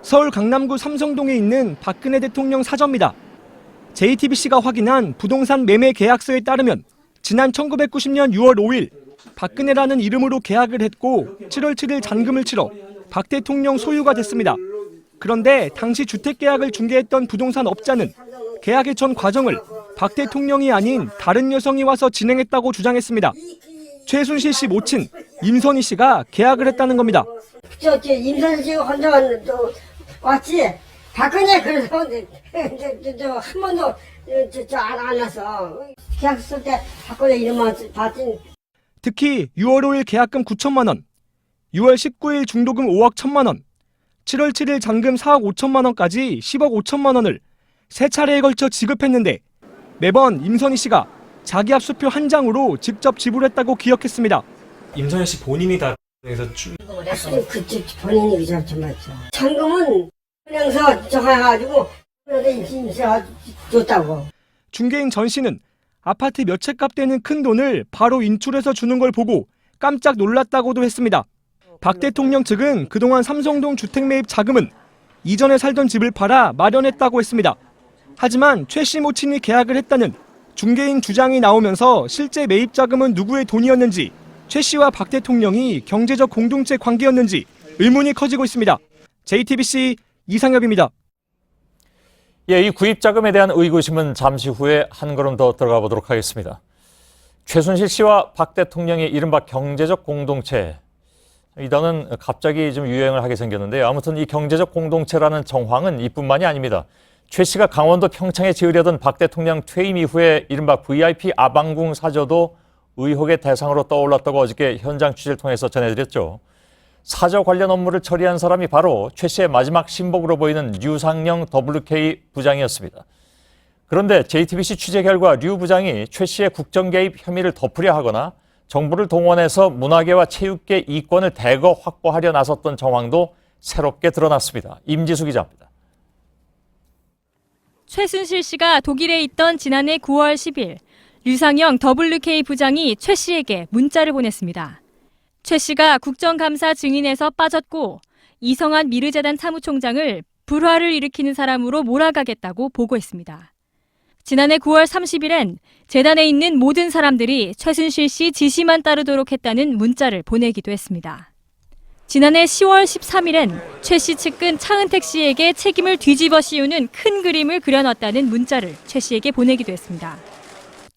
서울 강남구 삼성동에 있는 박근혜 대통령 사저입니다. JTBC가 확인한 부동산 매매 계약서에 따르면 지난 1990년 6월 5일 박근혜라는 이름으로 계약을 했고 7월 7일 잔금을 치러 박 대통령 소유가 됐습니다. 그런데 당시 주택계약을 중개했던 부동산 업자는 계약의 전 과정을 박 대통령이 아닌 다른 여성이 와서 진행했다고 주장했습니다. 최순실 씨 모친 임선희 씨가 계약을 했다는 겁니다. 임선희 씨가 혼자 왔지. 박근혜 그래서 한 번도 안 왔어. 계약 쓸 때 박근혜 이름만 봤지. 특히 6월 5일 계약금 9천만 원, 6월 19일 중도금 5억 1천만 원, 7월 7일 잔금 4억 5천만 원까지 10억 5천만 원을 세 차례에 걸쳐 지급했는데 매번 임선희 씨가 자기 압수표 한 장으로 직접 지불했다고 기억했습니다. 임선희 씨 본인이 다 그래서 그쪽 본인이 좀 맞죠. 잔금은 은행서 정해가지고 임선희가 줬다고. 중개인 전 씨는 아파트 몇 채 값 되는 큰 돈을 바로 인출해서 주는 걸 보고 깜짝 놀랐다고도 했습니다. 박 대통령 측은 그동안 삼성동 주택 매입 자금은 이전에 살던 집을 팔아 마련했다고 했습니다. 하지만 최 씨 모친이 계약을 했다는 중개인 주장이 나오면서 실제 매입 자금은 누구의 돈이었는지, 최 씨와 박 대통령이 경제적 공동체 관계였는지 의문이 커지고 있습니다. JTBC 이상엽입니다. 이 구입 자금에 대한 의구심은 잠시 후에 한 걸음 더 들어가 보도록 하겠습니다. 최순실 씨와 박 대통령의 이른바 경제적 공동체. 이 단어는 갑자기 좀 유행을 하게 생겼는데요. 아무튼 이 경제적 공동체라는 정황은 이뿐만이 아닙니다. 최 씨가 강원도 평창에 지으려던 박 대통령 퇴임 이후에 이른바 VIP 아방궁 사저도 의혹의 대상으로 떠올랐다고 어저께 현장 취재를 통해서 전해드렸죠. 사저 관련 업무를 처리한 사람이 바로 최 씨의 마지막 신복으로 보이는 류상영 WK 부장이었습니다. 그런데 JTBC 취재 결과 류 부장이 최 씨의 국정 개입 혐의를 덮으려 하거나 정부를 동원해서 문화계와 체육계 이권을 대거 확보하려 나섰던 정황도 새롭게 드러났습니다. 임지수 기자입니다. 최순실 씨가 독일에 있던 지난해 9월 10일 류상영 WK 부장이 최 씨에게 문자를 보냈습니다. 최 씨가 국정감사 증인에서 빠졌고 이성한 미르재단 사무총장을 불화를 일으키는 사람으로 몰아가겠다고 보고했습니다. 지난해 9월 30일엔 재단에 있는 모든 사람들이 최순실 씨 지시만 따르도록 했다는 문자를 보내기도 했습니다. 지난해 10월 13일엔 최 씨 측근 차은택 씨에게 책임을 뒤집어 씌우는 큰 그림을 그려놨다는 문자를 최 씨에게 보내기도 했습니다.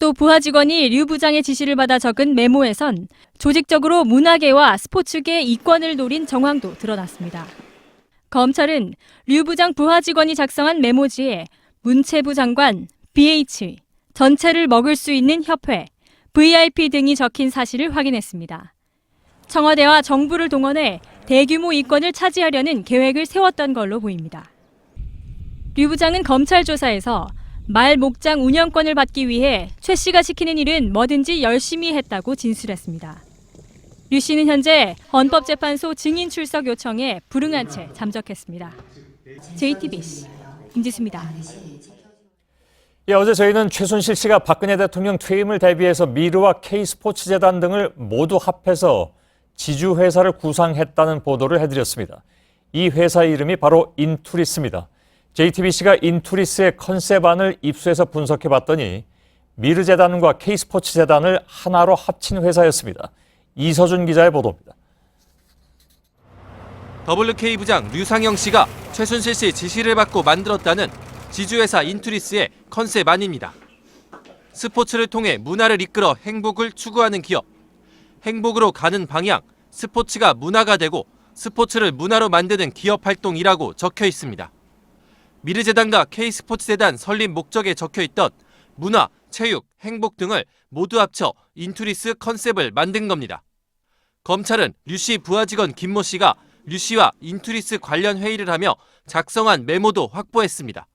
또 부하 직원이 류 부장의 지시를 받아 적은 메모에선 조직적으로 문화계와 스포츠계 이권을 노린 정황도 드러났습니다. 검찰은 류 부장 부하 직원이 작성한 메모지에 문체부 장관, BH, 전체를 먹을 수 있는 협회, VIP 등이 적힌 사실을 확인했습니다. 청와대와 정부를 동원해 대규모 이권을 차지하려는 계획을 세웠던 걸로 보입니다. 류 부장은 검찰 조사에서 말 목장 운영권을 받기 위해 최 씨가 시키는 일은 뭐든지 열심히 했다고 진술했습니다. 류 씨는 현재 헌법재판소 증인 출석 요청에 불응한 채 잠적했습니다. JTBC 임지수입니다. 예, 어제 저희는 최순실 씨가 박근혜 대통령 퇴임을 대비해서 미르와 K스포츠재단 등을 모두 합해서 지주회사를 구상했다는 보도를 해드렸습니다. 이 회사 이름이 바로 인투리스입니다. JTBC가 인투리스의 컨셉안을 입수해서 분석해봤더니 미르재단과 K스포츠재단을 하나로 합친 회사였습니다. 이서준 기자의 보도입니다. WK 부장 류상영 씨가 최순실 씨 지시를 받고 만들었다는 지주회사 인투리스의 컨셉안입니다. 스포츠를 통해 문화를 이끌어 행복을 추구하는 기업. 행복으로 가는 방향, 스포츠가 문화가 되고 스포츠를 문화로 만드는 기업 활동이라고 적혀 있습니다. 미르재단과 K스포츠재단 설립 목적에 적혀 있던 문화, 체육, 행복 등을 모두 합쳐 인투리스 컨셉을 만든 겁니다. 검찰은 류씨 부하 직원 김모 씨가 류씨와 인투리스 관련 회의를 하며 작성한 메모도 확보했습니다.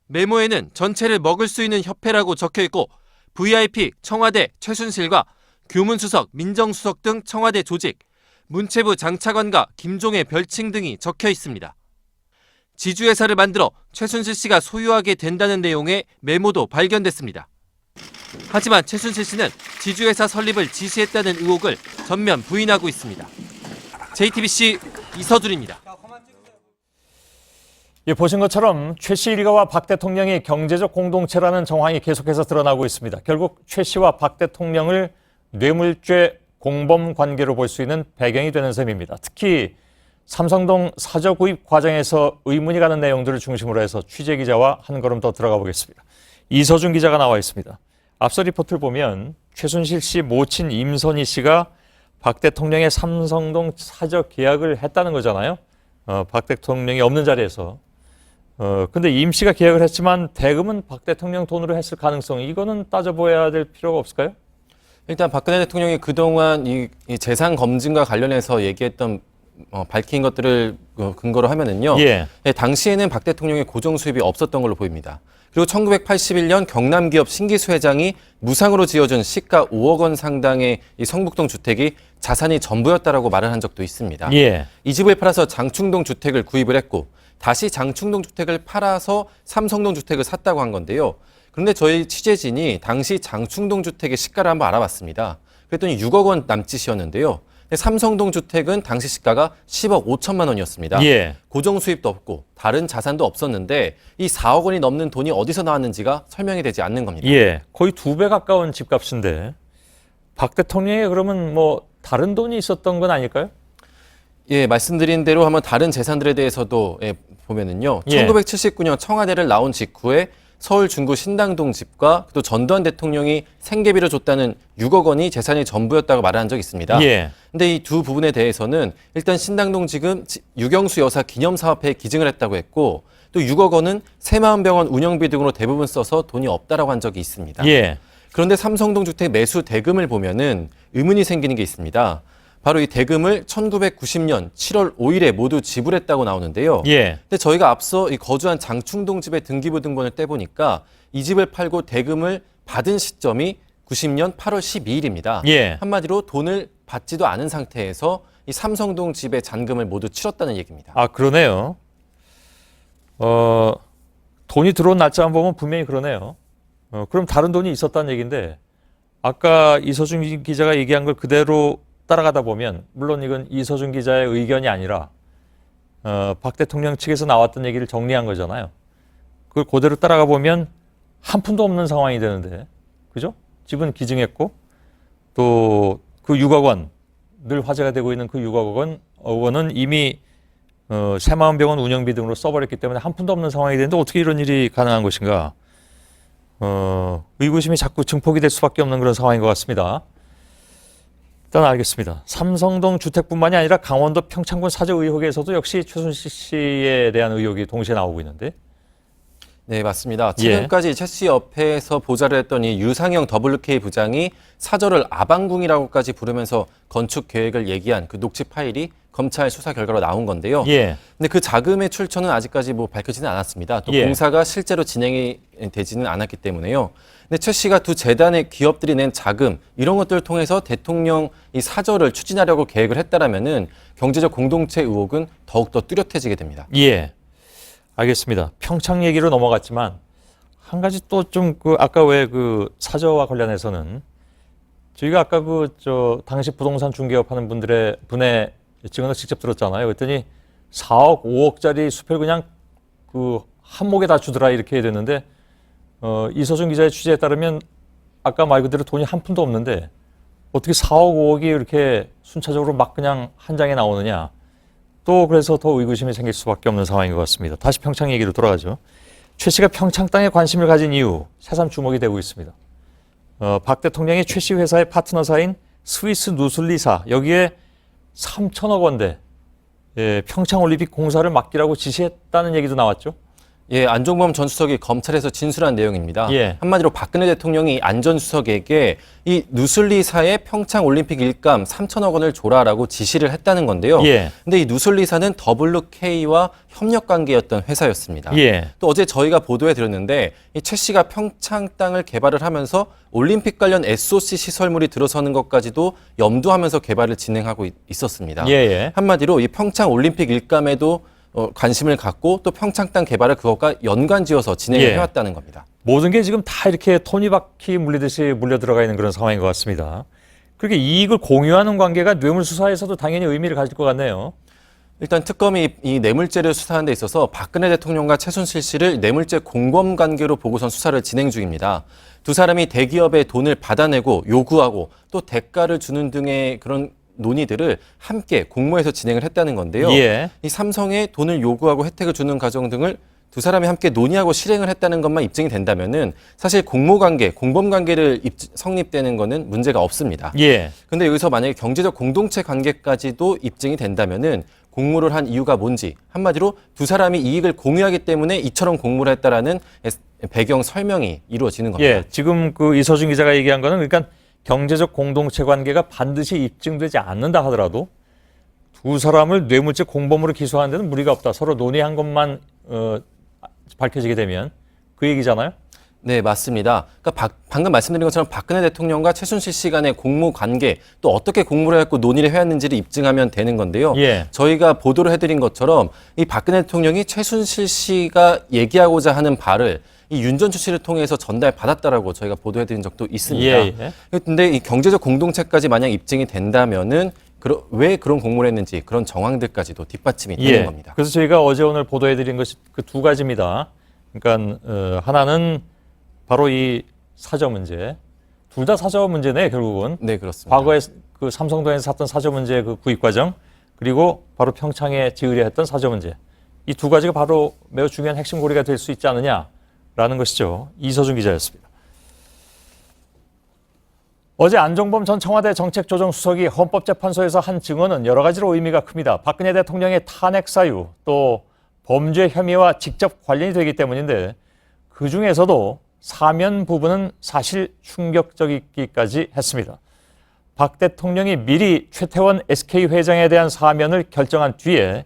메모에는 전체를 먹을 수 있는 협회라고 적혀 있고 VIP 청와대 최순실과 교문수석, 민정수석 등 청와대 조직, 문체부 장차관과 김종의 별칭 등이 적혀 있습니다. 지주회사를 만들어 최순실 씨가 소유하게 된다는 내용의 메모도 발견됐습니다. 하지만 최순실 씨는 지주회사 설립을 지시했다는 의혹을 전면 부인하고 있습니다. JTBC 이서준입니다. 예, 보신 것처럼 최 씨 일가와 박 대통령이 경제적 공동체라는 정황이 계속해서 드러나고 있습니다. 결국 최 씨와 박 대통령을 뇌물죄 공범 관계로 볼 수 있는 배경이 되는 셈입니다. 특히 삼성동 사저 구입 과정에서 의문이 가는 내용들을 중심으로 해서 취재 기자와 한 걸음 더 들어가 보겠습니다. 이서준 기자가 나와 있습니다. 앞서 리포트를 보면 최순실 씨 모친 임선희 씨가 박 대통령의 삼성동 사저 계약을 했다는 거잖아요. 박 대통령이 없는 자리에서. 근데 임 씨가 계약을 했지만 대금은 박 대통령 돈으로 했을 가능성, 이거는 따져봐야 될 필요가 없을까요? 일단 박근혜 대통령이 그동안 이 재산 검증과 관련해서 얘기했던 밝힌 것들을 근거로 하면은요. 예, 당시에는 박 대통령의 고정 수입이 없었던 걸로 보입니다. 그리고 1981년 경남기업 신기수 회장이 무상으로 지어준 시가 5억 원 상당의 이 성북동 주택이 자산이 전부였다라고 말을 한 적도 있습니다. 예. 이 집을 팔아서 장충동 주택을 구입을 했고 다시 장충동 주택을 팔아서 삼성동 주택을 샀다고 한 건데요. 그런데 저희 취재진이 당시 장충동 주택의 시가를 한번 알아봤습니다. 그랬더니 6억 원 남짓이었는데요. 삼성동 주택은 당시 시가가 10억 5천만 원이었습니다. 예. 고정 수입도 없고 다른 자산도 없었는데 이 4억 원이 넘는 돈이 어디서 나왔는지가 설명이 되지 않는 겁니다. 예, 거의 2배 가까운 집값인데 박 대통령이 그러면 뭐 다른 돈이 있었던 건 아닐까요? 예, 말씀드린 대로 한번 다른 재산들에 대해서도 보면은요. 예. 1979년 청와대를 나온 직후에 서울 중구 신당동 집과 또 전두환 대통령이 생계비로 줬다는 6억 원이 재산이 전부였다고 말한 적이 있습니다. 예. 근데 이 두 부분에 대해서는 일단 신당동 지금 유경수 여사 기념사업회에 기증을 했다고 했고 또 6억 원은 새마을병원 운영비 등으로 대부분 써서 돈이 없다라고 한 적이 있습니다. 예. 그런데 삼성동 주택 매수 대금을 보면은 의문이 생기는 게 있습니다. 바로 이 대금을 1990년 7월 5일에 모두 지불했다고 나오는데요. 예. 근데 저희가 앞서 이 거주한 장충동 집의 등기부 등본을 떼보니까 이 집을 팔고 대금을 받은 시점이 90년 8월 12일입니다. 예. 한마디로 돈을 받지도 않은 상태에서 이 삼성동 집의 잔금을 모두 치렀다는 얘기입니다. 아, 그러네요. 돈이 들어온 날짜만 보면 분명히 그러네요. 그럼 다른 돈이 있었다는 얘기인데 아까 이서준 기자가 얘기한 걸 그대로 따라가다 보면 물론 이건 이서준 기자의 의견이 아니라 박 대통령 측에서 나왔던 얘기를 정리한 거잖아요. 그걸 그대로 따라가 보면 한 푼도 없는 상황이 되는데 그죠? 집은 기증했고 또 그 6억 원, 늘 화제가 되고 있는 그 6억 원은 이미 새마을병원 운영비 등으로 써버렸기 때문에 한 푼도 없는 상황이 되는데 어떻게 이런 일이 가능한 것인가? 의구심이 자꾸 증폭이 될 수밖에 없는 그런 상황인 것 같습니다. 일단 알겠습니다. 삼성동 주택뿐만이 아니라 강원도 평창군 사저 의혹에서도 역시 최순실 씨에 대한 의혹이 동시에 나오고 있는데. 네, 맞습니다. 최근까지 최 씨 옆에서 보좌를 했던 이 유상영 WK 부장이 사저를 아방궁이라고까지 부르면서 건축 계획을 얘기한 그 녹취 파일이 검찰 수사 결과로 나온 건데요. 예. 근데 그 자금의 출처는 아직까지 밝혀지는 않았습니다. 또 예. 공사가 실제로 진행이 되지는 않았기 때문에요. 근데 최 씨가 두 재단의 기업들이 낸 자금 이런 것들을 통해서 대통령 이 사저를 추진하려고 계획을 했다라면은 경제적 공동체 의혹은 더욱더 뚜렷해지게 됩니다. 예. 알겠습니다. 평창 얘기로 넘어갔지만 한 가지 또 좀 아까 왜 그 사저와 관련해서는 저희가 아까 당시 부동산 중개업하는 분의 증언을 직접 들었잖아요. 그랬더니 4억, 5억짜리 숲을 그냥 한목에 다 주더라 이렇게 해야 되는데 이서준 기자의 취재에 따르면 아까 말 그대로 돈이 한 푼도 없는데 어떻게 4억, 5억이 이렇게 순차적으로 막 그냥 한 장에 나오느냐. 또 그래서 더 의구심이 생길 수밖에 없는 상황인 것 같습니다. 다시 평창 얘기로 돌아가죠. 최 씨가 평창 땅에 관심을 가진 이유 새삼 주목이 되고 있습니다. 박 대통령이 최 씨 회사의 파트너사인 스위스 누슬리사 여기에 3천억 원대 평창올림픽 공사를 맡기라고 지시했다는 얘기도 나왔죠. 예, 안종범 전 수석이 검찰에서 진술한 내용입니다. 예. 한마디로 박근혜 대통령이 안 전 수석에게 이 누슬리사의 평창올림픽 일감 3천억 원을 줘라라고 지시를 했다는 건데요. 예. 근데 이 누슬리사는 WK와 협력 관계였던 회사였습니다. 예. 또 어제 저희가 보도해 드렸는데 이 최 씨가 평창 땅을 개발을 하면서 올림픽 관련 SOC 시설물이 들어서는 것까지도 염두하면서 개발을 진행하고 있었습니다. 예. 한마디로 이 평창올림픽 일감에도 관심을 갖고 또 평창 땅 개발을 그것과 연관지어서 진행을 해왔다는 겁니다. 모든 게 지금 다 이렇게 토니바퀴 물리듯이 물려 들어가 있는 그런 상황인 것 같습니다. 그렇게 이익을 공유하는 관계가 뇌물수사에서도 당연히 의미를 가질 것 같네요. 일단 특검이 이 뇌물죄를 수사하는 데 있어서 박근혜 대통령과 최순실 씨를 뇌물죄 공범 관계로 보고선 수사를 진행 중입니다. 두 사람이 대기업의 돈을 받아내고 요구하고 또 대가를 주는 등의 그런 논의들을 함께 공모해서 진행을 했다는 건데요. 예. 이 삼성에 돈을 요구하고 혜택을 주는 과정 등을 두 사람이 함께 논의하고 실행을 했다는 것만 입증이 된다면은 사실 공모관계, 공범관계를 성립되는 거는 문제가 없습니다. 예. 근데 여기서 만약에 경제적 공동체 관계까지도 입증이 된다면은 공모를 한 이유가 뭔지 한마디로 두 사람이 이익을 공유하기 때문에 이처럼 공모를 했다라는 배경 설명이 이루어지는 겁니다. 예. 지금 이서준 기자가 얘기한 거는 그러니까 경제적 공동체 관계가 반드시 입증되지 않는다 하더라도 두 사람을 뇌물죄 공범으로 기소하는 데는 무리가 없다. 서로 논의한 것만 밝혀지게 되면 그 얘기잖아요. 네, 맞습니다. 그러니까 방금 말씀드린 것처럼 박근혜 대통령과 최순실 씨 간의 공모 관계 또 어떻게 공모를 했고 논의를 해왔는지를 입증하면 되는 건데요. 예. 저희가 보도를 해드린 것처럼 이 박근혜 대통령이 최순실 씨가 얘기하고자 하는 바를 이 윤전추 씨를 통해서 전달받았다라고 저희가 보도해드린 적도 있습니다. 그런데 이 경제적 공동체까지 만약 입증이 된다면은 왜 그런 공모를 했는지 그런 정황들까지도 뒷받침이 되는 겁니다. 그래서 저희가 어제 오늘 보도해드린 것이 그 두 가지입니다. 그러니까 하나는 바로 이 사저 문제, 둘 다 사저 문제네 결국은. 네, 그렇습니다. 과거에 그 삼성동에서 샀던 사저 문제 그 구입 과정 그리고 바로 평창에 지으려 했던 사저 문제. 이 두 가지가 바로 매우 중요한 핵심 고리가 될 수 있지 않느냐. 것이죠. 이서준 기자였습니다. 어제 안종범 전 청와대 정책조정수석이 헌법재판소에서 한 증언은 여러 가지로 의미가 큽니다. 박근혜 대통령의 탄핵 사유 또 범죄 혐의와 직접 관련이 되기 때문인데 그중에서도 사면 부분은 사실 충격적이기까지 했습니다. 박 대통령이 미리 최태원 SK 회장에 대한 사면을 결정한 뒤에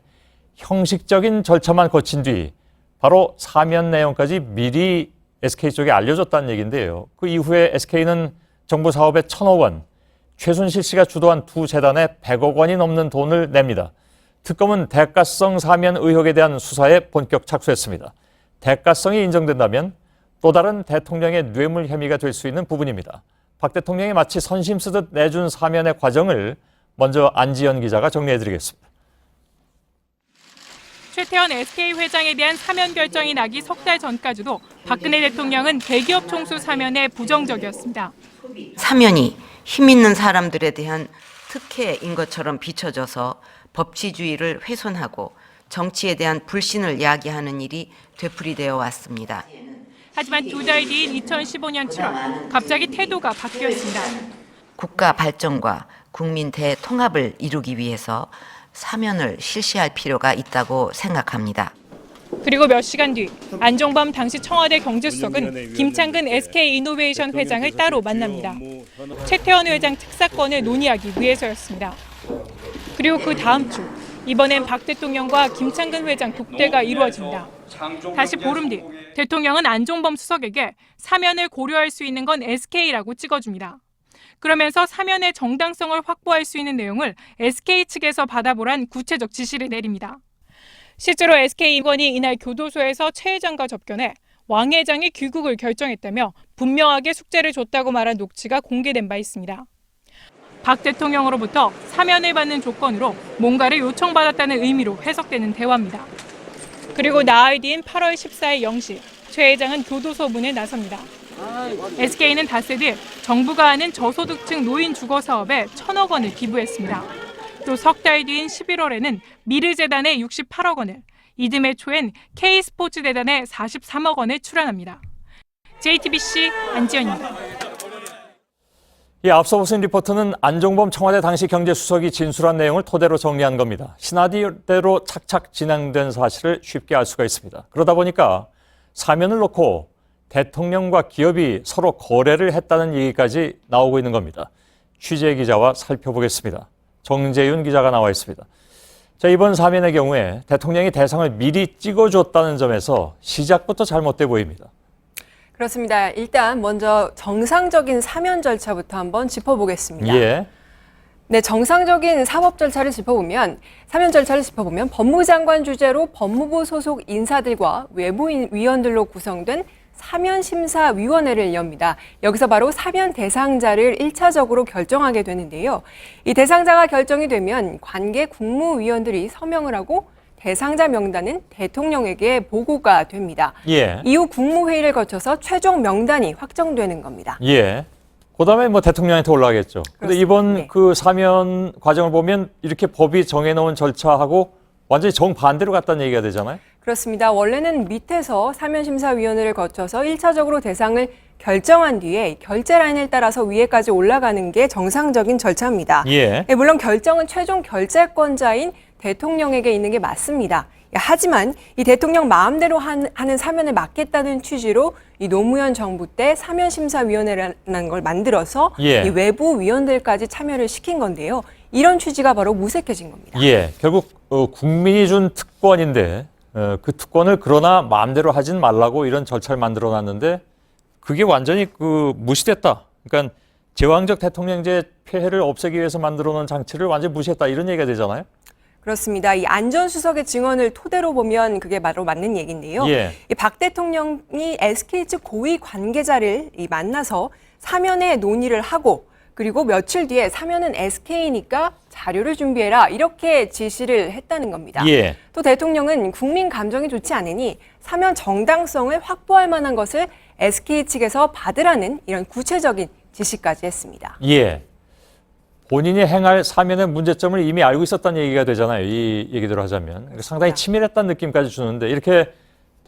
형식적인 절차만 거친 뒤 바로 사면 내용까지 미리 SK 쪽에 알려줬다는 얘기인데요. 그 이후에 SK는 정부 사업에 1,000억 원, 최순실 씨가 주도한 두 재단에 100억 원이 넘는 돈을 냅니다. 특검은 대가성 사면 의혹에 대한 수사에 본격 착수했습니다. 대가성이 인정된다면 또 다른 대통령의 뇌물 혐의가 될 수 있는 부분입니다. 박 대통령이 마치 선심 쓰듯 내준 사면의 과정을 먼저 안지연 기자가 정리해드리겠습니다. 최태원 SK 회장에 대한 사면 결정이 나기 석 달 전까지도 박근혜 대통령은 대기업 총수 사면에 부정적이었습니다. 사면이 힘 있는 사람들에 대한 특혜인 것처럼 비춰져서 법치주의를 훼손하고 정치에 대한 불신을 야기하는 일이 되풀이되어 왔습니다. 하지만 두 달 뒤인 2015년 7월 갑자기 태도가 바뀌었습니다. 국가 발전과 국민 대통합을 이루기 위해서 사면을 실시할 필요가 있다고 생각합니다. 그리고 몇 시간 뒤 안종범 당시 청와대 경제수석은 김창근 SK이노베이션 회장을 따로 만납니다. 최태원 회장 특사건을 논의하기 위해서였습니다. 그리고 그 다음 주 이번엔 박 대통령과 김창근 회장 독대가 이루어집니다. 다시 보름 뒤 대통령은 안종범 수석에게 사면을 고려할 수 있는 건 SK라고 찍어줍니다. 그러면서 사면의 정당성을 확보할 수 있는 내용을 SK 측에서 받아보란 구체적 지시를 내립니다. 실제로 SK 임원이 이날 교도소에서 최 회장과 접견해 왕 회장이 귀국을 결정했다며 분명하게 숙제를 줬다고 말한 녹취가 공개된 바 있습니다. 박 대통령으로부터 사면을 받는 조건으로 뭔가를 요청받았다는 의미로 해석되는 대화입니다. 그리고 나흘 뒤인 8월 14일 0시 최 회장은 교도소 문에 나섭니다. SK는 닷새 뒤 정부가 하는 저소득층 노인 주거 사업에 1,000억 원을 기부했습니다. 또 석 달 뒤인 11월에는 미르재단에 68억 원을, 이듬해 초엔 K스포츠재단에 43억 원을 출연합니다. JTBC 안지연입니다. 앞서 보신 리포트는 안종범 청와대 당시 경제수석이 진술한 내용을 토대로 정리한 겁니다. 시나리오대로 착착 진행된 사실을 쉽게 알 수가 있습니다. 그러다 보니까 사면을 놓고 대통령과 기업이 서로 거래를 했다는 얘기까지 나오고 있는 겁니다. 취재 기자와 살펴보겠습니다. 정재윤 기자가 나와 있습니다. 자, 이번 사면의 경우에 대통령이 대상을 미리 찍어줬다는 점에서 시작부터 잘못돼 보입니다. 그렇습니다. 일단 먼저 정상적인 사면 절차부터 한번 짚어보겠습니다. 예. 네, 정상적인 사법 절차를 짚어보면, 사면 절차를 짚어보면 법무부 장관 주재로 법무부 소속 인사들과 외부 위원들로 구성된 사면심사위원회를 엽니다. 여기서 바로 사면 대상자를 1차적으로 결정하게 되는데요. 이 대상자가 결정이 되면 관계 국무위원들이 서명을 하고 대상자 명단은 대통령에게 보고가 됩니다. 예. 이후 국무회의를 거쳐서 최종 명단이 확정되는 겁니다. 예. 그다음에 대통령한테 올라가겠죠. 그런데 이번 네. 그 사면 과정을 보면 이렇게 법이 정해놓은 절차하고 완전히 정반대로 갔다는 얘기가 되잖아요. 그렇습니다. 원래는 밑에서 사면심사위원회를 거쳐서 1차적으로 대상을 결정한 뒤에 결제 라인을 따라서 위에까지 올라가는 게 정상적인 절차입니다. 예. 네, 물론 결정은 최종 결재권자인 대통령에게 있는 게 맞습니다. 하지만 이 대통령 마음대로 하는 사면을 막겠다는 취지로 이 노무현 정부 때 사면심사위원회라는 걸 만들어서 예. 이 외부 위원들까지 참여를 시킨 건데요. 이런 취지가 바로 무색해진 겁니다. 예. 결국 국민이 준 특권인데 그 특권을 그러나 마음대로 하진 말라고 이런 절차를 만들어놨는데 그게 완전히 무시됐다. 그러니까 제왕적 대통령제 폐해를 없애기 위해서 만들어놓은 장치를 완전히 무시했다. 이런 얘기가 되잖아요. 그렇습니다. 이 안전수석의 증언을 토대로 보면 그게 바로 맞는 얘기인데요. 예. 이 박 대통령이 SK 측 고위 관계자를 만나서 사면의 논의를 하고 그리고 며칠 뒤에 사면은 SK니까 자료를 준비해라 이렇게 지시를 했다는 겁니다. 예. 또 대통령은 국민 감정이 좋지 않으니 사면 정당성을 확보할 만한 것을 SK 측에서 받으라는 이런 구체적인 지시까지 했습니다. 예. 본인이 행할 사면의 문제점을 이미 알고 있었다는 얘기가 되잖아요. 이 얘기대로 하자면. 상당히 치밀했다는 느낌까지 주는데 이렇게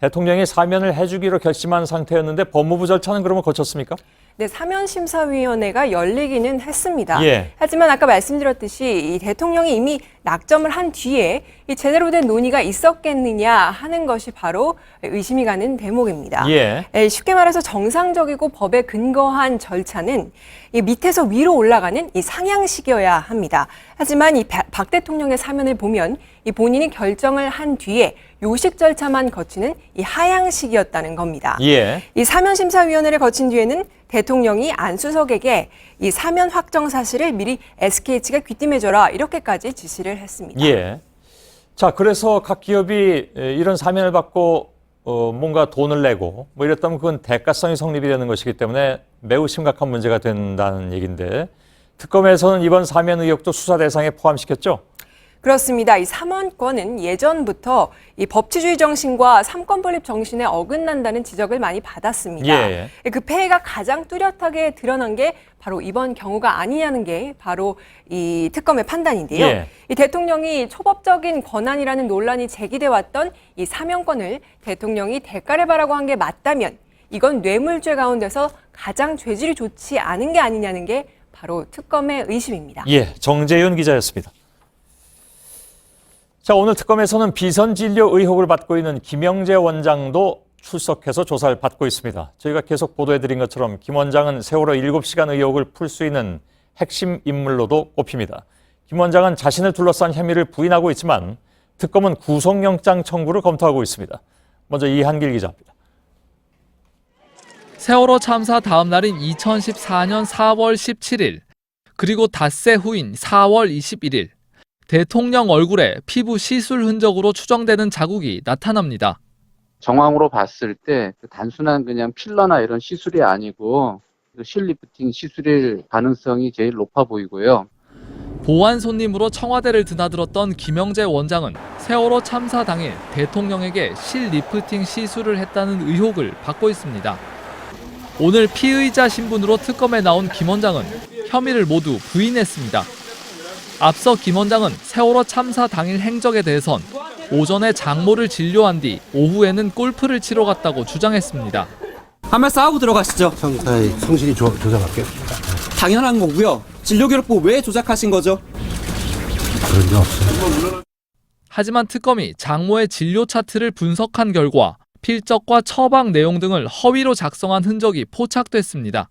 대통령이 사면을 해주기로 결심한 상태였는데 법무부 절차는 그러면 거쳤습니까? 네, 사면심사위원회가 열리기는 했습니다. 예. 하지만 아까 말씀드렸듯이 이 대통령이 이미 낙점을 한 뒤에 이 제대로 된 논의가 있었겠느냐 하는 것이 바로 의심이 가는 대목입니다. 예. 쉽게 말해서 정상적이고 법에 근거한 절차는 이 밑에서 위로 올라가는 이 상향식이어야 합니다. 하지만 이 박 대통령의 사면을 보면 이 본인이 결정을 한 뒤에 요식 절차만 거치는 이 하향식이었다는 겁니다. 예. 이 사면심사위원회를 거친 뒤에는 대통령이 안수석에게 이 사면 확정 사실을 미리 SKH가 귀띔해줘라 이렇게까지 지시를 했습니다. 예. 자, 그래서 각 기업이 이런 사면을 받고 뭔가 돈을 내고 뭐 이랬다면 그건 대가성이 성립이 되는 것이기 때문에 매우 심각한 문제가 된다는 얘기인데 특검에서는 이번 사면 의혹도 수사 대상에 포함시켰죠? 그렇습니다. 이 삼원권은 예전부터 이 법치주의 정신과 삼권 분립 정신에 어긋난다는 지적을 많이 받았습니다. 예. 그 폐해가 가장 뚜렷하게 드러난 게 바로 이번 경우가 아니냐는 게 바로 이 특검의 판단인데요. 예. 이 대통령이 초법적인 권한이라는 논란이 제기돼 왔던 이 사면권을 대통령이 대가를 바라고 한 게 맞다면 이건 뇌물죄 가운데서 가장 죄질이 좋지 않은 게 아니냐는 게 바로 특검의 의심입니다. 예, 정재윤 기자였습니다. 자, 오늘 특검에서는 비선 진료 의혹을 받고 있는 김영재 원장도 출석해서 조사를 받고 있습니다. 저희가 계속 보도해드린 것처럼 김 원장은 세월호 7시간 의혹을 풀 수 있는 핵심 인물로도 꼽힙니다. 김 원장은 자신을 둘러싼 혐의를 부인하고 있지만 특검은 구속영장 청구를 검토하고 있습니다. 먼저 이한길 기자입니다. 세월호 참사 다음 날인 2014년 4월 17일, 그리고 닷새 후인 4월 21일, 대통령 얼굴에 피부 시술 흔적으로 추정되는 자국이 나타납니다. 정황으로 봤을 때 단순한 그냥 필러나 이런 시술이 아니고 실리프팅 시술일 가능성이 제일 높아 보이고요. 보안 손님으로 청와대를 드나들었던 김영재 원장은 세월호 참사 당일 대통령에게 실리프팅 시술을 했다는 의혹을 받고 있습니다. 오늘 피의자 신분으로 특검에 나온 김 원장은 혐의를 모두 부인했습니다. 앞서 김 원장은 세월호 참사 당일 행적에 대해선 오전에 장모를 진료한 뒤 오후에는 골프를 치러 갔다고 주장했습니다. 한 말 싸우고 들어가시죠. 성실히 조사할게요. 당연한 거고요. 진료기록부 왜 조작하신 거죠? 그런 적 없어요. 하지만 특검이 장모의 진료 차트를 분석한 결과 필적과 처방 내용 등을 허위로 작성한 흔적이 포착됐습니다.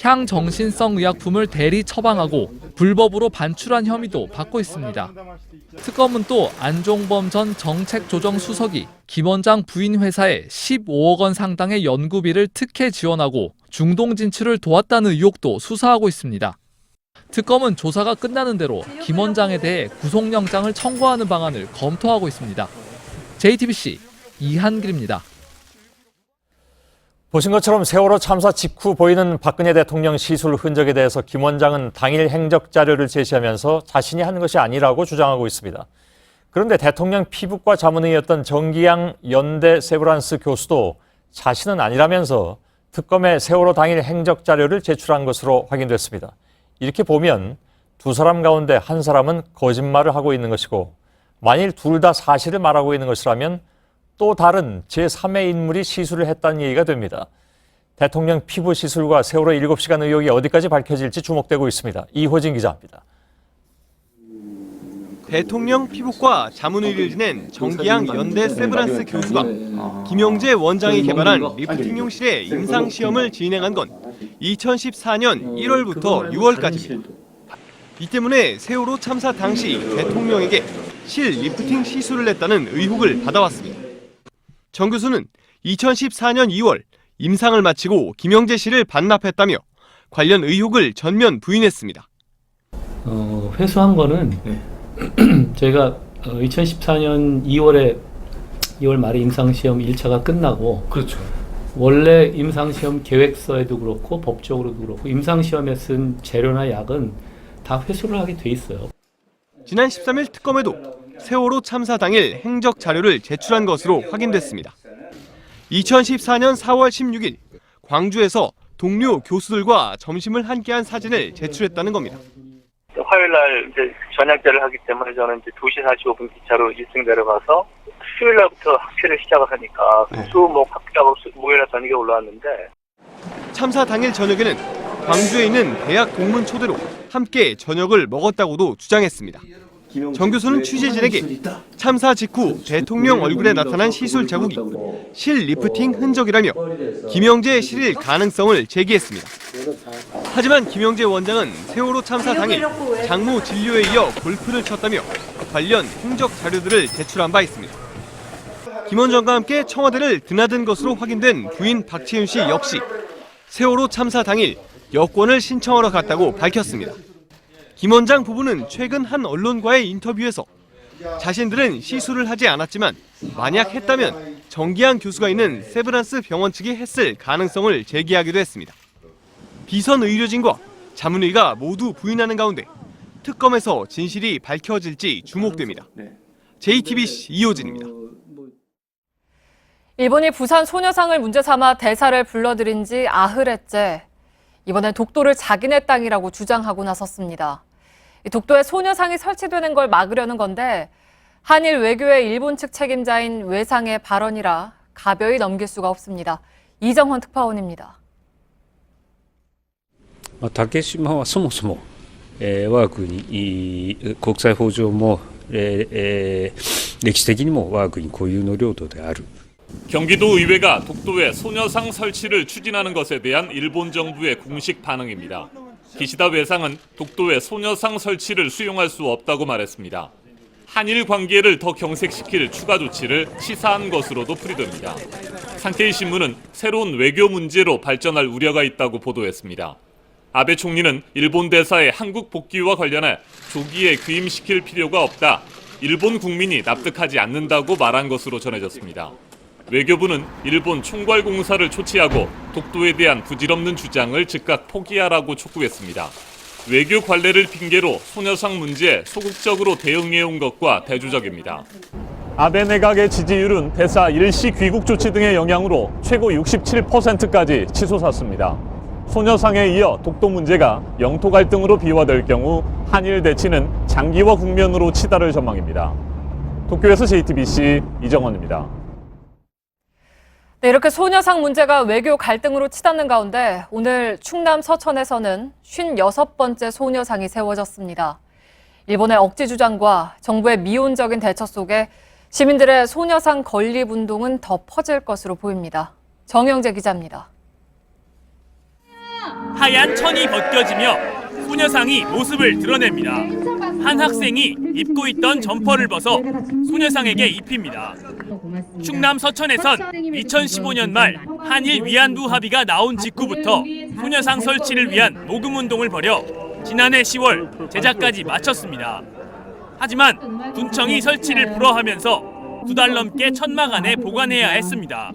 향정신성 의약품을 대리 처방하고 불법으로 반출한 혐의도 받고 있습니다. 특검은 또 안종범 전 정책조정수석이 김 원장 부인 회사에 15억 원 상당의 연구비를 특혜 지원하고 중동 진출을 도왔다는 의혹도 수사하고 있습니다. 특검은 조사가 끝나는 대로 김 원장에 대해 구속영장을 청구하는 방안을 검토하고 있습니다. JTBC 이한길입니다. 보신 것처럼 세월호 참사 직후 보이는 박근혜 대통령 시술 흔적에 대해서 김 원장은 당일 행적 자료를 제시하면서 자신이 한 것이 아니라고 주장하고 있습니다. 그런데 대통령 피부과 자문의였던 정기양 연대 세브란스 교수도 자신은 아니라면서 특검에 세월호 당일 행적 자료를 제출한 것으로 확인됐습니다. 이렇게 보면 두 사람 가운데 한 사람은 거짓말을 하고 있는 것이고 만일 둘 다 사실을 말하고 있는 것이라면 또 다른 제3의 인물이 시술을 했다는 얘기가 됩니다. 대통령 피부 시술과 세월호 7시간 의혹이 어디까지 밝혀질지 주목되고 있습니다. 이호진 기자입니다. 대통령 피부과 자문의를 지낸 정기양 연대 세브란스 교수가 김영재 원장이 개발한 리프팅용실의 임상시험을 진행한 건 2014년 1월부터 6월까지입니다. 이 때문에 세월호 참사 당시 대통령에게 실 리프팅 시술을 했다는 의혹을 받아왔습니다. 정 교수는 2014년 2월 임상을 마치고 김영재 씨를 반납했다며 관련 의혹을 전면 부인했습니다. 회수한 거는 저희가 2014년 2월 말에 임상시험 1차가 끝나고 그렇죠. 원래 임상시험 계획서에도 그렇고 법적으로도 그렇고 임상시험에 쓴 재료나 약은 다 회수를 하게 돼 있어요. 지난 13일 특검에도 세월호 참사 당일 행적 자료를 제출한 것으로 확인됐습니다. 2014년 4월 16일 광주에서 동료 교수들과 점심을 함께한 사진을 제출했다는 겁니다. 화요일 날 이제 저녁제를 하기 때문에 저는 이제 2시 45분 기차로 1층 내려가서 수요일 날부터 학회를 시작을 하니까 수목 학기하고 목요일에 저녁에 올라왔는데 참사 당일 저녁에는 광주에 있는 대학 동문 초대로 함께 저녁을 먹었다고도 주장했습니다. 정 교수는 취재진에게 참사 직후 대통령 얼굴에 나타난 시술 자국이 실 리프팅 흔적이라며 김영재 실일 가능성을 제기했습니다. 하지만 김영재 원장은 세월호 참사 당일 장모 진료에 이어 골프를 쳤다며 관련 흔적 자료들을 제출한 바 있습니다. 김 원장과 함께 청와대를 드나든 것으로 확인된 부인 박채윤 씨 역시 세월호 참사 당일 여권을 신청하러 갔다고 밝혔습니다. 김 원장 부부는 최근 한 언론과의 인터뷰에서 자신들은 시술을 하지 않았지만 만약 했다면 정기한 교수가 있는 세브란스 병원 측이 했을 가능성을 제기하기도 했습니다. 비선 의료진과 자문의가 모두 부인하는 가운데 특검에서 진실이 밝혀질지 주목됩니다. JTBC 이호진입니다. 일본이 부산 소녀상을 문제 삼아 대사를 불러들인 지 아흘째. 이번엔 독도를 자기네 땅이라고 주장하고 나섰습니다. 독도에 소녀상이 설치되는 걸 막으려는 건데 한일 외교의 일본 측 책임자인 외상의 발언이라 가벼이 넘길 수가 없습니다. 이정헌 특파원입니다. 竹島はそもそも我が国国際法上も歴史的にも我が国固有の領土である。 경기도 의회가 독도에 소녀상 설치를 추진하는 것에 대한 일본 정부의 공식 반응입니다. 기시다 외상은 독도에 소녀상 설치를 수용할 수 없다고 말했습니다. 한일 관계를 더 경색시킬 추가 조치를 시사한 것으로도 풀이됩니다. 산케이 신문은 새로운 외교 문제로 발전할 우려가 있다고 보도했습니다. 아베 총리는 일본 대사의 한국 복귀와 관련해 조기에 귀임시킬 필요가 없다. 일본 국민이 납득하지 않는다고 말한 것으로 전해졌습니다. 외교부는 일본 총괄공사를 초치하고 독도에 대한 부질없는 주장을 즉각 포기하라고 촉구했습니다. 외교 관례를 핑계로 소녀상 문제에 소극적으로 대응해온 것과 대조적입니다. 아베 내각의 지지율은 대사 일시 귀국 조치 등의 영향으로 최고 67%까지 치솟았습니다. 소녀상에 이어 독도 문제가 영토 갈등으로 비화될 경우 한일 대치는 장기화 국면으로 치달을 전망입니다. 도쿄에서 JTBC 이정헌입니다. 네, 이렇게 소녀상 문제가 외교 갈등으로 치닫는 가운데 오늘 충남 서천에서는 56번째 소녀상이 세워졌습니다. 일본의 억지 주장과 정부의 미온적인 대처 속에 시민들의 소녀상 건립운동은 더 퍼질 것으로 보입니다. 정영재 기자입니다. 하얀 천이 벗겨지며 소녀상이 모습을 드러냅니다. 한 학생이 입고 있던 점퍼를 벗어 소녀상에게 입힙니다. 충남 서천에선 2015년 말 한일 위안부 합의가 나온 직후부터 소녀상 설치를 위한 모금운동을 벌여 지난해 10월 제작까지 마쳤습니다. 하지만 군청이 설치를 불허하면서 2달 넘게 천막 안에 보관해야 했습니다.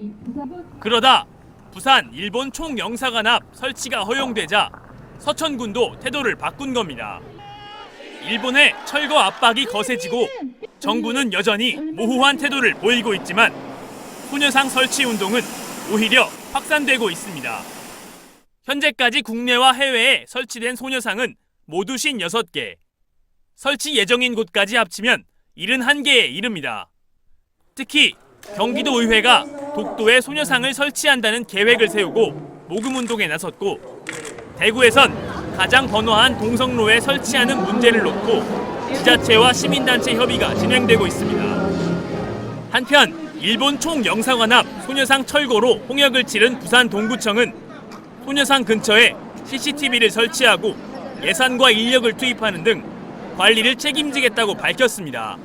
그러다 부산 일본 총영사관 앞 설치가 허용되자 서천군도 태도를 바꾼 겁니다. 일본의 철거 압박이 거세지고 정부는 여전히 모호한 태도를 보이고 있지만 소녀상 설치 운동은 오히려 확산되고 있습니다. 현재까지 국내와 해외에 설치된 소녀상은 모두 56개. 설치 예정인 곳까지 합치면 71개에 이릅니다. 특히 경기도 의회가 독도에 소녀상을 설치한다는 계획을 세우고 모금운동에 나섰고 대구에선 가장 번화한 동성로에 설치하는 문제를 놓고 지자체와 시민단체 협의가 진행되고 있습니다. 한편 일본 총영사관 앞 소녀상 철거로 홍역을 치른 부산 동구청은 소녀상 근처에 CCTV를 설치하고 예산과 인력을 투입하는 등 관리를 책임지겠다고 밝혔습니다.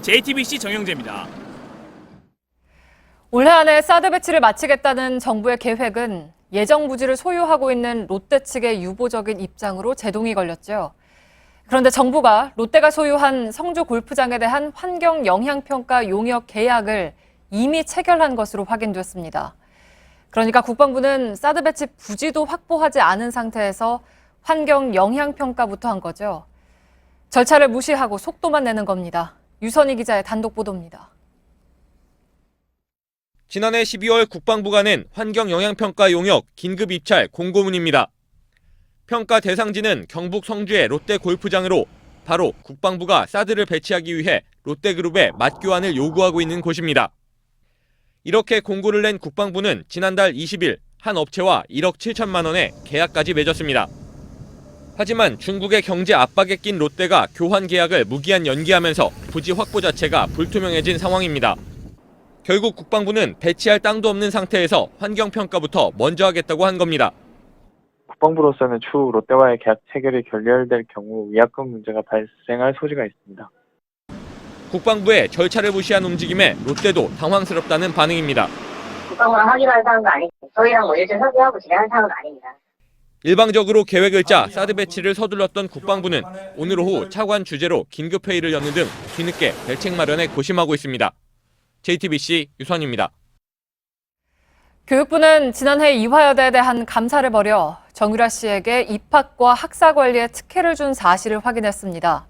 JTBC 정영재입니다. 올해 안에 사드 배치를 마치겠다는 정부의 계획은 예정 부지를 소유하고 있는 롯데 측의 유보적인 입장으로 제동이 걸렸죠. 그런데 정부가 롯데가 소유한 성주 골프장에 대한 환경 영향평가 용역 계약을 이미 체결한 것으로 확인됐습니다. 그러니까 국방부는 사드 배치 부지도 확보하지 않은 상태에서 환경 영향평가부터 한 거죠. 절차를 무시하고 속도만 내는 겁니다. 유선희 기자의 단독 보도입니다. 지난해 12월 국방부가 낸 환경영향평가 용역 긴급 입찰 공고문입니다. 평가 대상지는 경북 성주의 롯데 골프장으로 바로 국방부가 사드를 배치하기 위해 롯데그룹에 맞교환을 요구하고 있는 곳입니다. 이렇게 공고를 낸 국방부는 지난달 20일 한 업체와 1억 7천만 원의 계약까지 맺었습니다. 하지만 중국의 경제 압박에 낀 롯데가 교환 계약을 무기한 연기하면서 부지 확보 자체가 불투명해진 상황입니다. 결국 국방부는 배치할 땅도 없는 상태에서 환경평가부터 먼저 하겠다고 한 겁니다. 국방부로서는 추후 롯데와의 계약 체결이 결렬될 경우 위약금 문제가 발생할 소지가 있습니다. 국방부의 절차를 무시한 움직임에 롯데도 당황스럽다는 반응입니다. 국방부랑 확인한 사항도 아니고 저희랑 일절 협의하고 진행한 사항은 아닙니다. 일방적으로 계획을 짜 사드 배치를 서둘렀던 국방부는 오늘 오후 차관 주재로 긴급회의를 여는 등 뒤늦게 대책 마련에 고심하고 있습니다. JTBC 유선입니다. 교육부는 지난해 이화여대에 대한 감사를 벌여 정유라 씨에게 입학과 학사 관리에 특혜를 준 사실을 확인했습니다.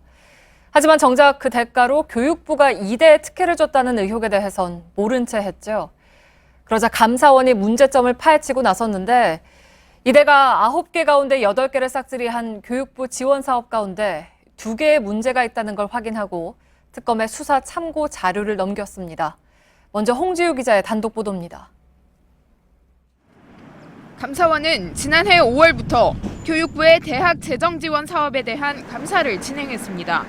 하지만 정작 그 대가로 교육부가 이대에 특혜를 줬다는 의혹에 대해선 모른 채 했죠. 그러자 감사원이 문제점을 파헤치고 나섰는데 이대가 9개 가운데 8개를 싹쓸이한 교육부 지원 사업 가운데 2개의 문제가 있다는 걸 확인하고 특검에 수사 참고 자료를 넘겼습니다. 먼저 홍지유 기자의 단독 보도입니다. 감사원은 지난해 5월부터 교육부의 대학 재정 지원 사업에 대한 감사를 진행했습니다.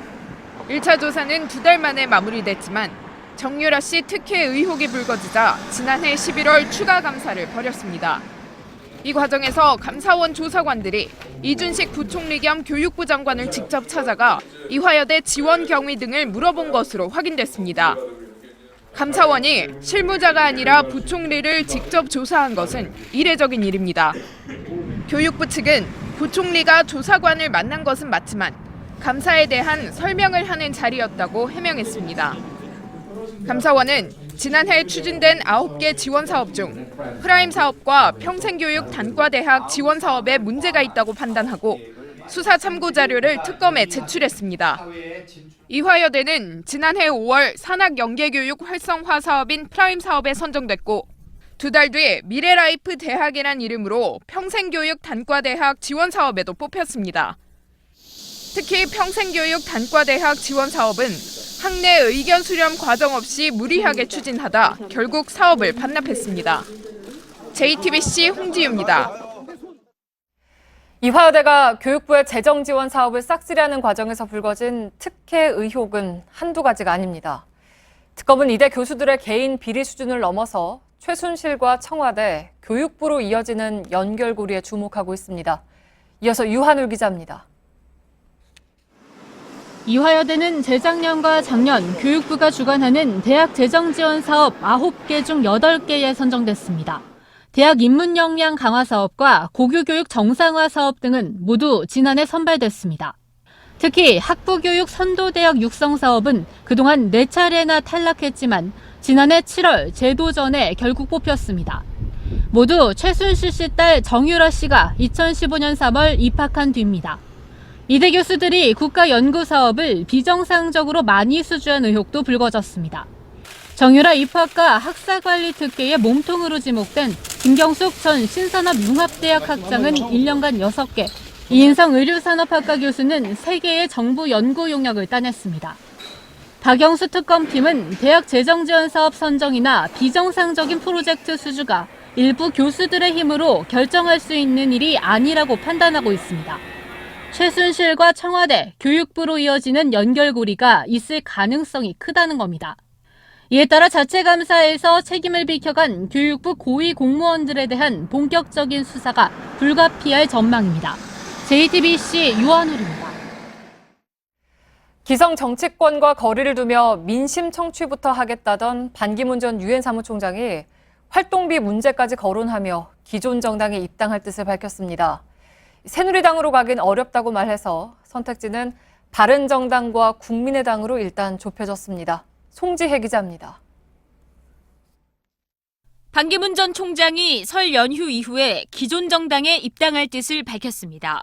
1차 조사는 2달 만에 마무리됐지만 정유라 씨 특혜 의혹이 불거지자 지난해 11월 추가 감사를 벌였습니다. 이 과정에서 감사원 조사관들이 이준식 부총리 겸 교육부 장관을 직접 찾아가 이화여대 지원 경위 등을 물어본 것으로 확인됐습니다. 감사원이 실무자가 아니라 부총리를 직접 조사한 것은 이례적인 일입니다. 교육부 측은 부총리가 조사관을 만난 것은 맞지만 감사에 대한 설명을 하는 자리였다고 해명했습니다. 감사원은 지난해 추진된 9개 지원 사업 중 프라임 사업과 평생교육 단과대학 지원 사업에 문제가 있다고 판단하고 수사 참고 자료를 특검에 제출했습니다. 이화여대는 지난해 5월 산학 연계교육 활성화 사업인 프라임 사업에 선정됐고 2달 뒤 미래라이프 대학이란 이름으로 평생교육 단과대학 지원 사업에도 뽑혔습니다. 특히 평생교육 단과대학 지원 사업은 학내 의견 수렴 과정 없이 무리하게 추진하다 결국 사업을 반납했습니다. JTBC 홍지유입니다. 이화여대가 교육부의 재정 지원 사업을 싹쓸이하는 과정에서 불거진 특혜 의혹은 한두 가지가 아닙니다. 특검은 이대 교수들의 개인 비리 수준을 넘어서 최순실과 청와대, 교육부로 이어지는 연결고리에 주목하고 있습니다. 이어서 유한울 기자입니다. 이화여대는 재작년과 작년 교육부가 주관하는 대학 재정 지원 사업 9개 중 8개에 선정됐습니다. 대학 인문 역량 강화 사업과 고교 교육 정상화 사업 등은 모두 지난해 선발됐습니다. 특히 학부 교육 선도대학 육성 사업은 그동안 4차례나 탈락했지만 지난해 7월 제도전에 결국 뽑혔습니다. 모두 최순실 씨 딸 정유라 씨가 2015년 3월 입학한 뒤입니다. 이대 교수들이 국가연구사업을 비정상적으로 많이 수주한 의혹도 불거졌습니다. 정유라 입학과 학사관리 특혜의 몸통으로 지목된 김경숙 전 신산업융합대학 학장은 1년간 6개, 이인성 의료산업학과 교수는 3개의 정부 연구 용역을 따냈습니다. 박영수 특검팀은 대학 재정지원 사업 선정이나 비정상적인 프로젝트 수주가 일부 교수들의 힘으로 결정할 수 있는 일이 아니라고 판단하고 있습니다. 최순실과 청와대, 교육부로 이어지는 연결고리가 있을 가능성이 크다는 겁니다. 이에 따라 자체 감사에서 책임을 비켜간 교육부 고위 공무원들에 대한 본격적인 수사가 불가피할 전망입니다. JTBC 유한울입니다. 기성 정치권과 거리를 두며 민심 청취부터 하겠다던 반기문 전 유엔 사무총장이 활동비 문제까지 거론하며 기존 정당에 입당할 뜻을 밝혔습니다. 새누리당으로 가긴 어렵다고 말해서 선택지는 바른정당과 국민의당으로 일단 좁혀졌습니다. 송지혜 기자입니다. 반기문 전 총장이 설 연휴 이후에 기존 정당에 입당할 뜻을 밝혔습니다.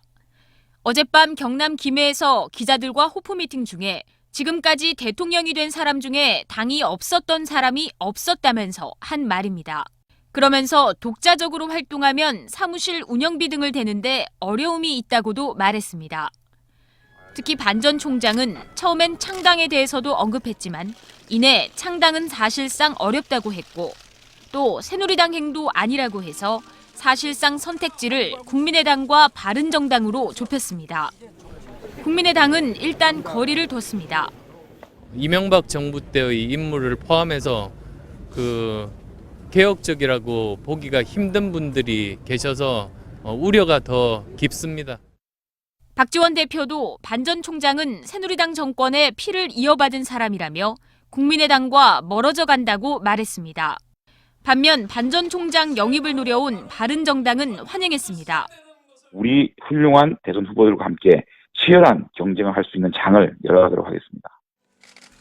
어젯밤 경남 김해에서 기자들과 호프 미팅 중에 지금까지 대통령이 된 사람 중에 당이 없었던 사람이 없었다면서 한 말입니다. 그러면서 독자적으로 활동하면 사무실 운영비 등을 대는데 어려움이 있다고도 말했습니다. 특히 반 전 총장은 처음엔 창당에 대해서도 언급했지만 이내 창당은 사실상 어렵다고 했고 또 새누리당 행도 아니라고 해서 사실상 선택지를 국민의당과 바른정당으로 좁혔습니다. 국민의당은 일단 거리를 뒀습니다. 이명박 정부 때의 인물을 포함해서 개혁적이라고 보기가 힘든 분들이 계셔서 우려가 더 깊습니다. 박지원 대표도 반 전 총장은 새누리당 정권의 피를 이어받은 사람이라며 국민의당과 멀어져 간다고 말했습니다. 반면 반 전 총장 영입을 노려온 바른정당은 환영했습니다. 우리 훌륭한 대선 후보들과 함께 치열한 경쟁을 할 수 있는 장을 열어가도록 하겠습니다.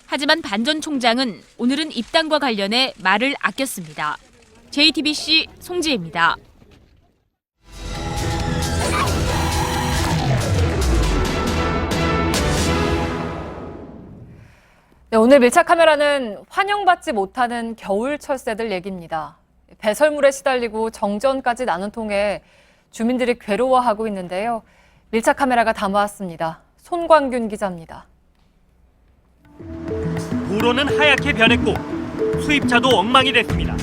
하지만 반 전 총장은 오늘은 입당과 관련해 말을 아꼈습니다. JTBC 송지혜입니다. 네, 오늘 밀착 카메라는 환영받지 못하는 겨울 철새들 얘기입니다. 배설물에 시달리고 정전까지 나눈 통에 주민들이 괴로워하고 있는데요. 밀착 카메라가 담아왔습니다. 손광균 기자입니다. 도로는 하얗게 변했고 수입차도 엉망이 됐습니다.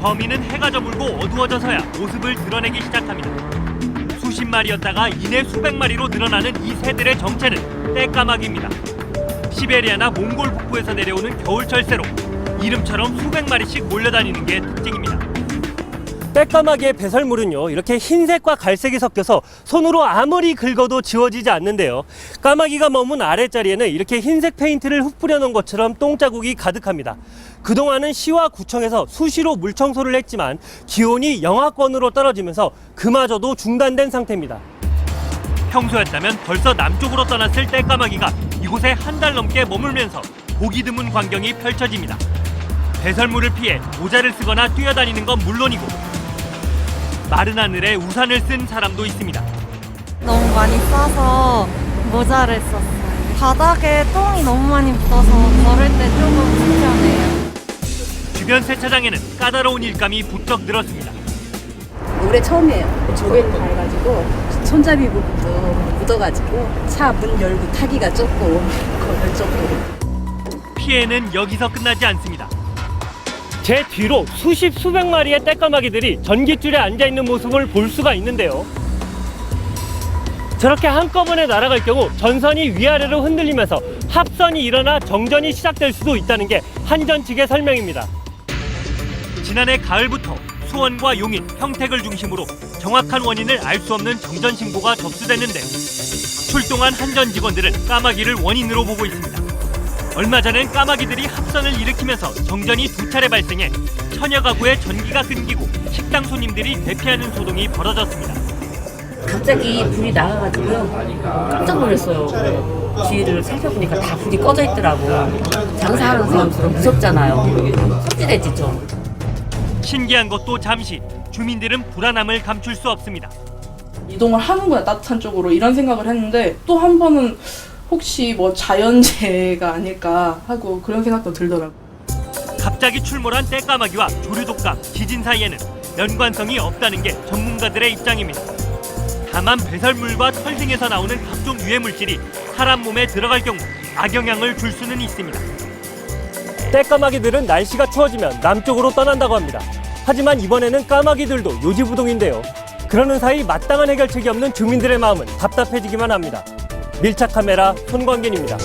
범인은 해가 저물고 어두워져서야 모습을 드러내기 시작합니다. 수십 마리였다가 이내 수백 마리로 늘어나는 이 새들의 정체는 떼까마귀입니다. 시베리아나 몽골 북부에서 내려오는 겨울철새로 이름처럼 수백 마리씩 몰려다니는 게 특징입니다. 떼까마귀의 배설물은요, 이렇게 흰색과 갈색이 섞여서 손으로 아무리 긁어도 지워지지 않는데요. 까마귀가 머문 아랫자리에는 이렇게 흰색 페인트를 흙 뿌려놓은 것처럼 똥자국이 가득합니다. 그동안은 시와 구청에서 수시로 물청소를 했지만 기온이 영하권으로 떨어지면서 그마저도 중단된 상태입니다. 평소였다면 벌써 남쪽으로 떠났을 떼까마귀가 이곳에 한 달 넘게 머물면서 보기 드문 광경이 펼쳐집니다. 배설물을 피해 모자를 쓰거나 뛰어다니는 건 물론이고 마른 하늘에 우산을 쓴 사람도 있습니다. 너무 많이 싸서 모자를 썼어요. 바닥에 똥이 너무 많이 묻어서 걸을 때 조금 불편해요. 주변 세차장에는 까다로운 일감이 부쩍 늘었습니다. 올해 처음이에요. 조개를 다 해가지고 손잡이 부분도 묻어가지고 차 문 열고 타기가 조금 그럴 정도로. 피해는 여기서 끝나지 않습니다. 제 뒤로 수백 마리의 떼까마귀들이 전깃줄에 앉아있는 모습을 볼 수가 있는데요. 저렇게 한꺼번에 날아갈 경우 전선이 위아래로 흔들리면서 합선이 일어나 정전이 시작될 수도 있다는 게 한전 측의 설명입니다. 지난해 가을부터 수원과 용인, 평택을 중심으로 정확한 원인을 알 수 없는 정전 신고가 접수됐는데 출동한 한전 직원들은 까마귀를 원인으로 보고 있습니다. 얼마 전엔 까마귀들이 합선을 일으키면서 정전이 2차례 발생해 천여 가구의 전기가 끊기고 식당 손님들이 대피하는 소동이 벌어졌습니다. 갑자기 불이 나가가지고요. 깜짝 놀랐어요. 뒤를 살펴보니까 다 불이 꺼져 있더라고. 장사하는 사람처럼 무섭잖아요. 섭지됐지 좀. 신기한 것도 잠시 주민들은 불안함을 감출 수 없습니다. 이동을 하는구나 따뜻한 쪽으로 이런 생각을 했는데 또 한 번은 혹시 뭐 자연재해가 아닐까 하고 그런 생각도 들더라고요. 갑자기 출몰한 떼까마귀와 조류독감, 지진 사이에는 연관성이 없다는 게 전문가들의 입장입니다. 다만 배설물과 털 등에서 나오는 각종 유해물질이 사람 몸에 들어갈 경우 악영향을 줄 수는 있습니다. 떼까마귀들은 날씨가 추워지면 남쪽으로 떠난다고 합니다. 하지만 이번에는 까마귀들도 요지부동인데요. 그러는 사이 마땅한 해결책이 없는 주민들의 마음은 답답해지기만 합니다. 밀착 카메라 손광균입니다.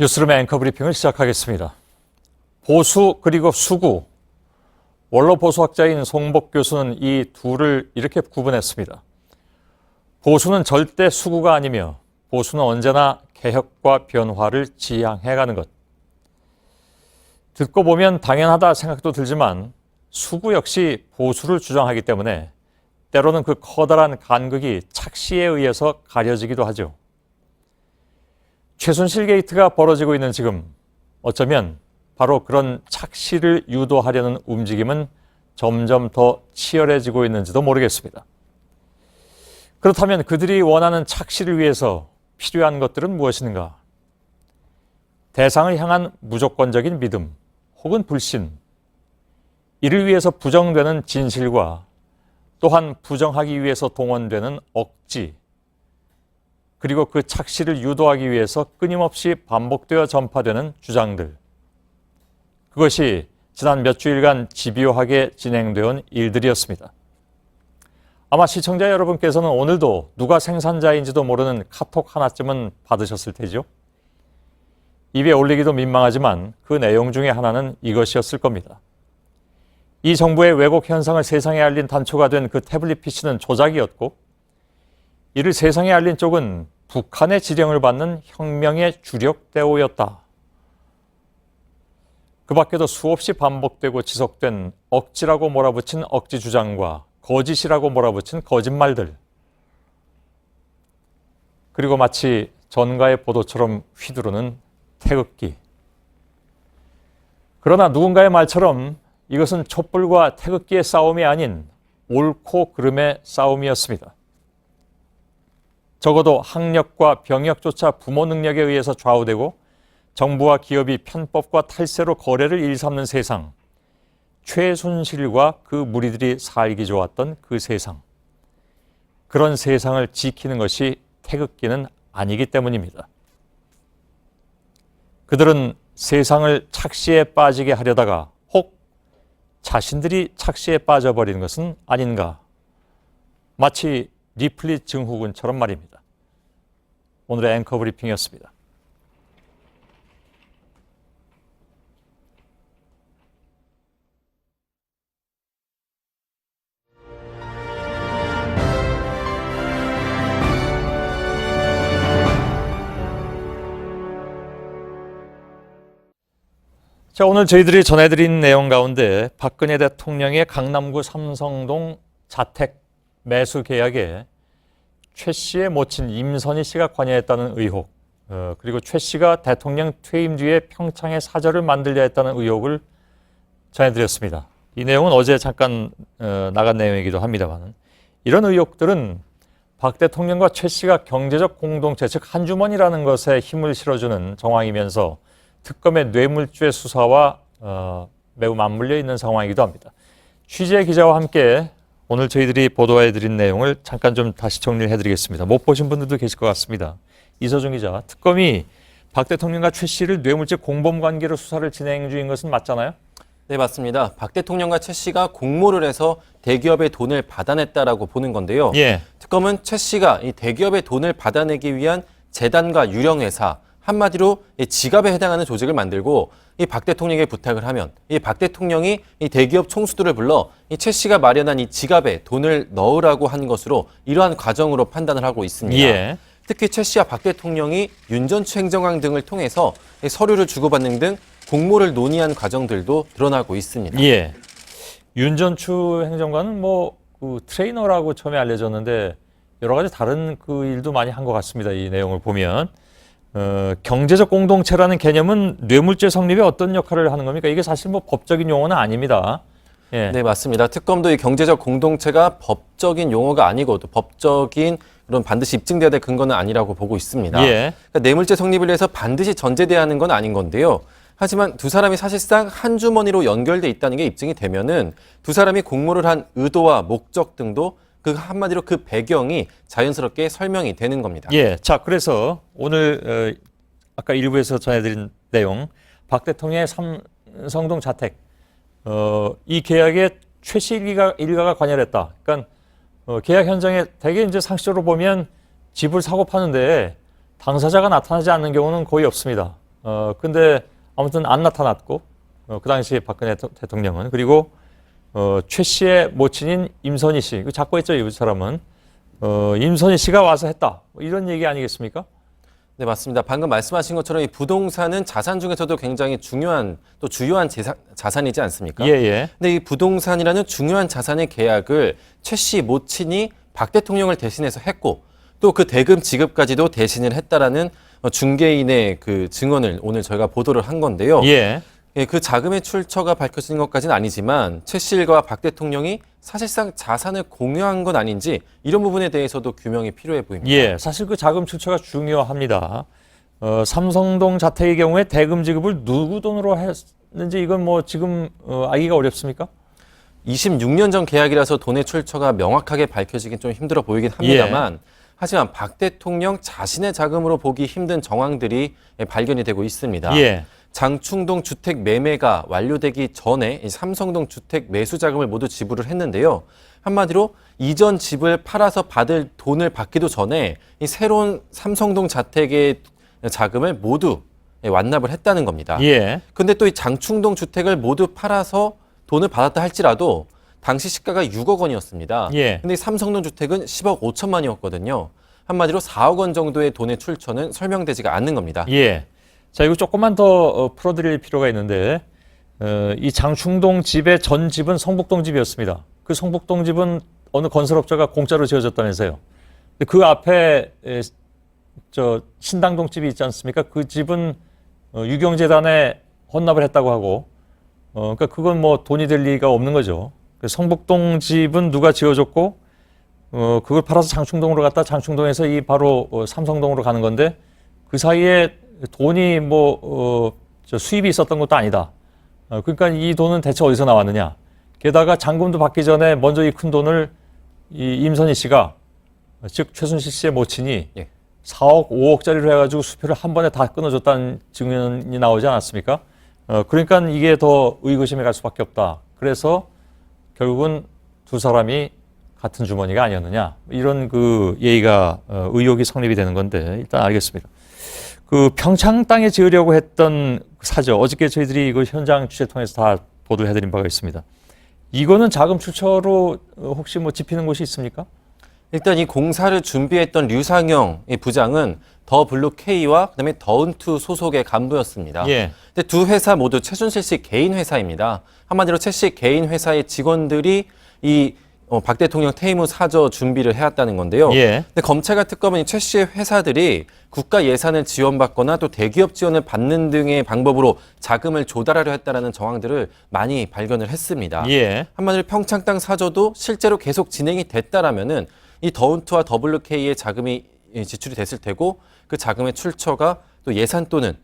뉴스룸의 앵커 브리핑을 시작하겠습니다. 보수 그리고 수구, 원로 보수학자인 송복 교수는 이 둘을 이렇게 구분했습니다. 보수는 절대 수구가 아니며 보수는 언제나 개혁과 변화를 지향해가는 것. 듣고 보면 당연하다 생각도 들지만 수구 역시 보수를 주장하기 때문에 때로는 그 커다란 간극이 착시에 의해서 가려지기도 하죠. 최순실 게이트가 벌어지고 있는 지금 어쩌면 바로 그런 착시를 유도하려는 움직임은 점점 더 치열해지고 있는지도 모르겠습니다. 그렇다면 그들이 원하는 착시를 위해서 필요한 것들은 무엇인가? 대상을 향한 무조건적인 믿음 혹은 불신, 이를 위해서 부정되는 진실과 또한 부정하기 위해서 동원되는 억지, 그리고 그 착시를 유도하기 위해서 끊임없이 반복되어 전파되는 주장들. 그것이 지난 몇 주일간 집요하게 진행되어 온 일들이었습니다. 아마 시청자 여러분께서는 오늘도 누가 생산자인지도 모르는 카톡 하나쯤은 받으셨을 테죠. 입에 올리기도 민망하지만 그 내용 중에 하나는 이것이었을 겁니다. 이 정부의 왜곡 현상을 세상에 알린 단초가 된 그 태블릿 PC는 조작이었고, 이를 세상에 알린 쪽은 북한의 지령을 받는 혁명의 주력 대오였다. 그 밖에도 수없이 반복되고 지속된 억지라고 몰아붙인 억지 주장과 거짓이라고 몰아붙인 거짓말들, 그리고 마치 전가의 보도처럼 휘두르는 태극기. 그러나 누군가의 말처럼 이것은 촛불과 태극기의 싸움이 아닌 옳고 그름의 싸움이었습니다. 적어도 학력과 병역조차 부모 능력에 의해서 좌우되고 정부와 기업이 편법과 탈세로 거래를 일삼는 세상, 최순실과 그 무리들이 살기 좋았던 그 세상, 그런 세상을 지키는 것이 태극기는 아니기 때문입니다. 그들은 세상을 착시에 빠지게 하려다가 혹 자신들이 착시에 빠져버리는 것은 아닌가, 마치 리플리 증후군처럼 말입니다. 오늘의 앵커 브리핑이었습니다. 자, 오늘 저희들이 전해드린 내용 가운데 박근혜 대통령의 강남구 삼성동 자택 매수 계약에 최 씨의 모친 임선희 씨가 관여했다는 의혹, 그리고 최 씨가 대통령 퇴임 뒤에 평창에 사저를 만들려 했다는 의혹을 전해드렸습니다. 이 내용은 어제 잠깐 나간 내용이기도 합니다만, 이런 의혹들은 박 대통령과 최 씨가 경제적 공동체, 즉 한주머니라는 것에 힘을 실어주는 정황이면서 특검의 뇌물죄 수사와 매우 맞물려 있는 상황이기도 합니다. 취재 기자와 함께 오늘 저희들이 보도해드린 내용을 잠깐 좀 다시 정리를 해드리겠습니다. 못 보신 분들도 계실 것 같습니다. 이서준 기자, 특검이 박 대통령과 최 씨를 뇌물죄 공범관계로 수사를 진행 중인 것은 맞잖아요? 네, 맞습니다. 박 대통령과 최 씨가 공모를 해서 대기업의 돈을 받아냈다라고 보는 건데요. 예. 특검은 최 씨가 이 대기업의 돈을 받아내기 위한 재단과 유령회사, 한마디로 이 지갑에 해당하는 조직을 만들고 이 박 대통령에게 부탁을 하면 이 박 대통령이 이 대기업 총수들을 불러 이 최 씨가 마련한 이 지갑에 돈을 넣으라고 한 것으로 이러한 과정으로 판단을 하고 있습니다. 예. 특히 최 씨와 박 대통령이 윤전추 행정관 등을 통해서 이 서류를 주고받는 등 공모를 논의한 과정들도 드러나고 있습니다. 예. 윤전추 행정관은 그 트레이너라고 처음에 알려졌는데 여러 가지 다른 그 일도 많이 한 것 같습니다. 이 내용을 보면. 경제적 공동체라는 개념은 뇌물죄 성립에 어떤 역할을 하는 겁니까? 이게 사실 법적인 용어는 아닙니다. 예. 네, 맞습니다. 특검도 이 경제적 공동체가 법적인 용어가 아니고 또 법적인 그런 반드시 입증돼야 될 근거는 아니라고 보고 있습니다. 예. 그러니까 뇌물죄 성립을 위해서 반드시 전제돼야 하는 건 아닌 건데요. 하지만 두 사람이 사실상 한 주머니로 연결돼 있다는 게 입증이 되면은 두 사람이 공모를 한 의도와 목적 등도 그 한마디로 그 배경이 자연스럽게 설명이 되는 겁니다. 예. 자, 그래서 오늘 아까 일부에서 전해드린 내용, 박 대통령의 삼성동 자택, 이 계약에 최 씨 일가가 관여했다. 그러니까 계약 현장에 대개 이제 상식적으로 보면 집을 사고 파는데 당사자가 나타나지 않는 경우는 거의 없습니다. 근데 아무튼 안 나타났고, 그 당시에 박근혜 대통령은. 그리고 최 씨의 모친인 임선희 씨, 그 자꾸 했죠, 이 사람은. 임선희 씨가 와서 했다. 이런 얘기 아니겠습니까? 네, 맞습니다. 방금 말씀하신 것처럼 이 부동산은 자산 중에서도 굉장히 중요한 또 주요한 자산이지 않습니까? 예, 예. 근데 이 부동산이라는 중요한 자산의 계약을 최 씨 모친이 박 대통령을 대신해서 했고 또 그 대금 지급까지도 대신을 했다라는 중개인의 그 증언을 오늘 저희가 보도를 한 건데요. 예. 예, 그 자금의 출처가 밝혀진 것까지는 아니지만 최 씨 일가와 박 대통령이 사실상 자산을 공유한 건 아닌지 이런 부분에 대해서도 규명이 필요해 보입니다. 예, 사실 그 자금 출처가 중요합니다. 삼성동 자택의 경우에 대금 지급을 누구 돈으로 했는지 이건 뭐 지금 알기가 어렵습니까? 26년 전 계약이라서 돈의 출처가 명확하게 밝혀지긴 좀 힘들어 보이긴 합니다만 하지만 박 대통령 자신의 자금으로 보기 힘든 정황들이 발견이 되고 있습니다. 예. 장충동 주택 매매가 완료되기 전에 삼성동 주택 매수 자금을 모두 지불을 했는데요. 한마디로 이전 집을 팔아서 받을 돈을 받기도 전에 이 새로운 삼성동 자택의 자금을 모두 완납을 했다는 겁니다. 예. 근데 또 이 장충동 주택을 모두 팔아서 돈을 받았다 할지라도 당시 시가가 6억 원이었습니다. 예. 근데 삼성동 주택은 10억 5천만이었거든요. 한마디로 4억 원 정도의 돈의 출처는 설명되지가 않는 겁니다. 예. 자, 이거 조금만 더 풀어드릴 필요가 있는데, 이 장충동 집의 전 집은 성북동 집이었습니다. 그 성북동 집은 어느 건설업자가 공짜로 지어줬다면서요. 그 앞에 신당동 집이 있지 않습니까? 그 집은 유경재단에 헌납을 했다고 하고, 그러니까 그건 뭐 돈이 될 리가 없는 거죠. 성북동 집은 누가 지어줬고, 그걸 팔아서 장충동으로 갔다 장충동에서 이 바로 삼성동으로 가는 건데, 그 사이에 돈이 수입이 있었던 것도 아니다. 그러니까 이 돈은 대체 어디서 나왔느냐. 게다가 잔금도 받기 전에 먼저 이 큰 돈을 이 임선희 씨가, 즉 최순실 씨의 모친이 4억, 5억짜리로 해가지고 수표를 한 번에 다 끊어줬다는 증언이 나오지 않았습니까? 그러니까 이게 더 의구심에 갈 수밖에 없다. 그래서 결국은 두 사람이 같은 주머니가 아니었느냐. 이런 그 의혹이 성립이 되는 건데 일단 알겠습니다. 그 평창 땅에 지으려고 했던 사저, 어저께 저희들이 이거 현장 취재 통해서 다 보도해드린 바가 있습니다. 이거는 자금 출처로 혹시 뭐 짚히는 곳이 있습니까? 일단 이 공사를 준비했던 류상영 부장은 더블루K와 그다음에 더운투 소속의 간부였습니다. 예. 근데 두 회사 모두 최순실 씨 개인 회사입니다. 한마디로 최 씨 개인 회사의 직원들이 이 박 대통령 퇴임 후 사저 준비를 해왔다는 건데요. 예. 근데 검찰과 특검은 최 씨의 회사들이 국가 예산을 지원받거나 또 대기업 지원을 받는 등의 방법으로 자금을 조달하려 했다는 정황들을 많이 발견을 했습니다. 예. 한마디로 평창 땅 사저도 실제로 계속 진행이 됐다라면은 이 더운투와 WK의 자금이 지출이 됐을 테고 그 자금의 출처가 또 예산 또는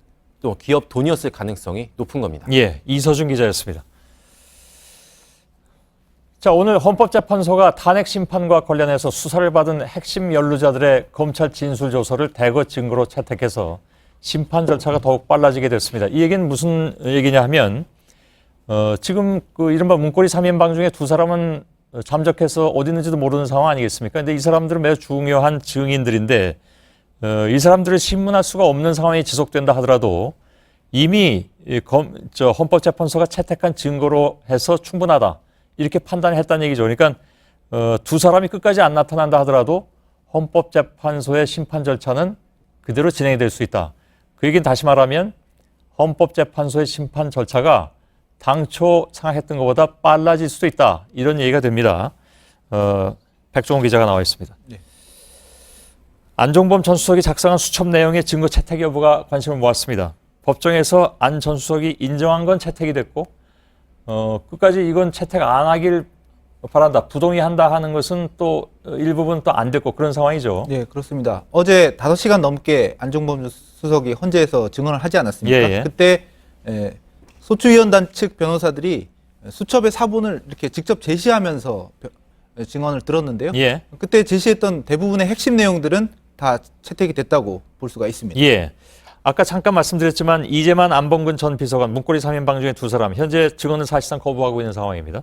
또 기업 돈이었을 가능성이 높은 겁니다. 예, 이서준 기자였습니다. 자, 오늘 헌법재판소가 탄핵 심판과 관련해서 수사를 받은 핵심 연루자들의 검찰 진술 조서를 대거 증거로 채택해서 심판 절차가 더욱 빨라지게 됐습니다. 이 얘기는 무슨 얘기냐 하면 지금 그 이른바 문고리 3인방 중에 두 사람은 잠적해서 어디 있는지도 모르는 상황 아니겠습니까? 근데 이 사람들은 매우 중요한 증인들인데 이 사람들을 신문할 수가 없는 상황이 지속된다 하더라도 이미 헌법재판소가 채택한 증거로 해서 충분하다. 이렇게 판단했다는 얘기죠. 그러니까 두 사람이 끝까지 안 나타난다 하더라도 헌법재판소의 심판 절차는 그대로 진행이 될 수 있다. 그 얘기는 다시 말하면 헌법재판소의 심판 절차가 당초 생각했던 것보다 빨라질 수도 있다. 이런 얘기가 됩니다. 백종원 기자가 나와 있습니다. 네. 안종범 전 수석이 작성한 수첩 내용의 증거 채택 여부가 관심을 모았습니다. 법정에서 안 전 수석이 인정한 건 채택이 됐고 끝까지 이건 채택 안 하길 바란다, 부동의한다 하는 것은 또 일부분 또 안 됐고 그런 상황이죠. 네, 그렇습니다. 어제 5시간 넘게 안종범 수석이 헌재에서 증언을 하지 않았습니까? 예. 그때 소추위원단 측 변호사들이 수첩의 사본을 이렇게 직접 제시하면서 증언을 들었는데요. 예. 그때 제시했던 대부분의 핵심 내용들은 다 채택이 됐다고 볼 수가 있습니다. 예. 아까 잠깐 말씀드렸지만 이재만 안봉근 전 비서관 문고리 3인방 중에 두 사람 현재 증언은 사실상 거부하고 있는 상황입니다.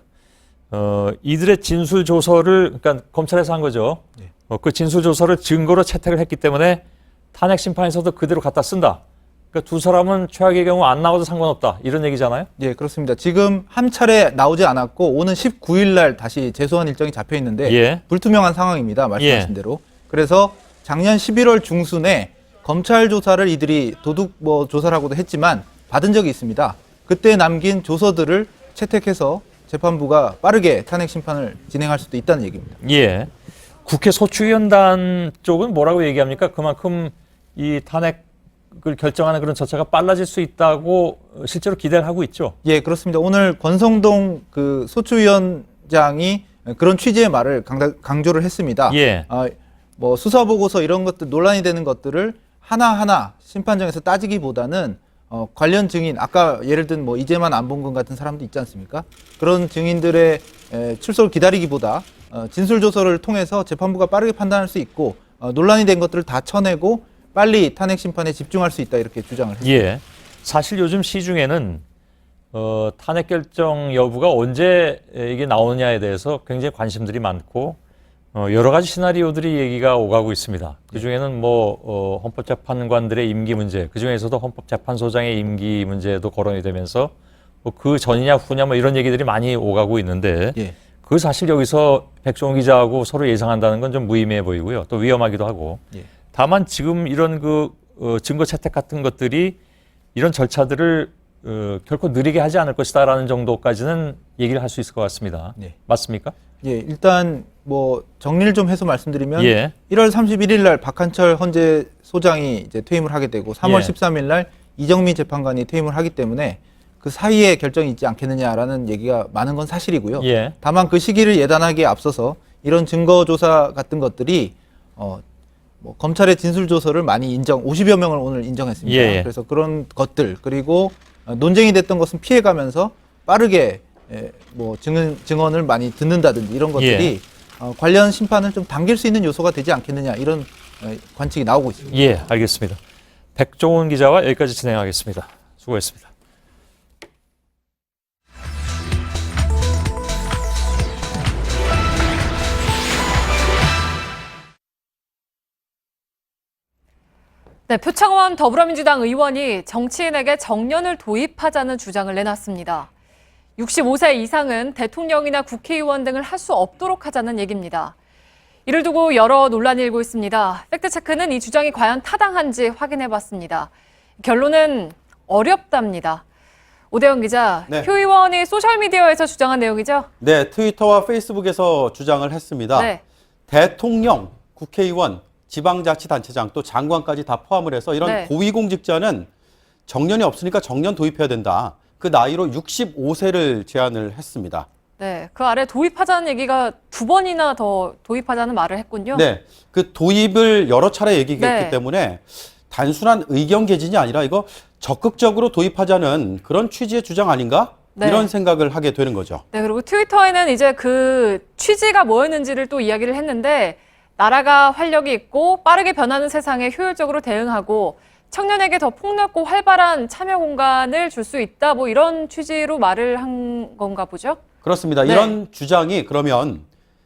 이들의 진술 조서를 그러니까 검찰에서 한 거죠. 네. 그 진술 조서를 증거로 채택을 했기 때문에 탄핵 심판에서도 그대로 갖다 쓴다. 그러니까 두 사람은 최악의 경우 안 나와도 상관없다 이런 얘기잖아요. 예, 그렇습니다. 지금 한 차례 나오지 않았고 오는 19일 날 다시 재소환 일정이 잡혀 있는데 예. 불투명한 상황입니다. 말씀하신 예. 대로. 그래서 작년 11월 중순에 검찰 조사를 이들이 도둑 조사를 하고도 했지만 받은 적이 있습니다. 그때 남긴 조서들을 채택해서 재판부가 빠르게 탄핵 심판을 진행할 수도 있다는 얘기입니다. 예. 국회 소추위원단 쪽은 뭐라고 얘기합니까? 그만큼 이 탄핵을 결정하는 그런 절차가 빨라질 수 있다고 실제로 기대를 하고 있죠. 예, 그렇습니다. 오늘 권성동 그 소추위원장이 그런 취지의 말을 강조를 했습니다. 예. 뭐 수사 보고서 이런 것들 논란이 되는 것들을 하나하나 심판정에서 따지기보다는 관련 증인, 아까 예를 든 뭐 이재만 안봉근 같은 사람도 있지 않습니까? 그런 증인들의 출석을 기다리기보다 진술 조서를 통해서 재판부가 빠르게 판단할 수 있고 논란이 된 것들을 다 쳐내고 빨리 탄핵 심판에 집중할 수 있다 이렇게 주장을 했습니다. 예. 사실 요즘 시중에는 탄핵 결정 여부가 언제 이게 나오느냐에 대해서 굉장히 관심들이 많고 여러 가지 시나리오들이 얘기가 오가고 있습니다. 그중에는 뭐 헌법재판관들의 임기 문제, 그중에서도 헌법재판소장의 임기 문제도 거론이 되면서 뭐 그 전이냐 후냐 뭐 이런 얘기들이 많이 오가고 있는데 예. 그 사실 여기서 백종원 기자하고 서로 예상한다는 건 좀 무의미해 보이고요. 또 위험하기도 하고. 예. 다만 지금 이런 그 증거 채택 같은 것들이 이런 절차들을 결코 느리게 하지 않을 것이다라는 정도까지는 얘기를 할 수 있을 것 같습니다. 네. 맞습니까? 예, 일단 뭐 정리를 좀 해서 말씀드리면 예. 1월 31일 날 박한철 헌재 소장이 이제 퇴임을 하게 되고 3월 예. 13일 날 이정미 재판관이 퇴임을 하기 때문에 그 사이에 결정이 있지 않겠느냐라는 얘기가 많은 건 사실이고요. 예. 다만 그 시기를 예단하기에 앞서서 이런 증거 조사 같은 것들이 뭐 검찰의 진술 조서를 많이 50여 명을 오늘 인정했습니다. 예. 그래서 그런 것들 그리고 논쟁이 됐던 것은 피해가면서 빠르게 뭐 증언을 많이 듣는다든지 이런 것들이 관련 심판을 좀 당길 수 있는 요소가 되지 않겠느냐 이런 관측이 나오고 있습니다. 예, 알겠습니다. 백종원 기자와 여기까지 진행하겠습니다. 수고했습니다. 네, 표창원 더불어민주당 의원이 정치인에게 정년을 도입하자는 주장을 내놨습니다. 65세 이상은 대통령이나 국회의원 등을 할 수 없도록 하자는 얘기입니다. 이를 두고 여러 논란이 일고 있습니다. 팩트체크는 이 주장이 과연 타당한지 확인해봤습니다. 결론은 어렵답니다. 오대영 기자, 네. 표 의원이 소셜미디어에서 주장한 내용이죠? 네, 트위터와 페이스북에서 주장을 했습니다. 네. 대통령, 국회의원, 지방자치단체장 또 장관까지 다 포함을 해서 이런 네. 고위공직자는 정년이 없으니까 정년 도입해야 된다. 그 나이로 65세를 제안을 했습니다. 네, 그 아래 도입하자는 얘기가 2번이나 더 도입하자는 말을 했군요. 네, 그 도입을 여러 차례 얘기했기 네. 때문에 단순한 의견 개진이 아니라 이거 적극적으로 도입하자는 그런 취지의 주장 아닌가? 네. 이런 생각을 하게 되는 거죠. 네, 그리고 트위터에는 이제 그 취지가 뭐였는지를 또 이야기를 했는데 나라가 활력이 있고 빠르게 변하는 세상에 효율적으로 대응하고 청년에게 더 폭넓고 활발한 참여 공간을 줄 수 있다. 뭐 이런 취지로 말을 한 건가 보죠? 그렇습니다. 네. 이런 주장이 그러면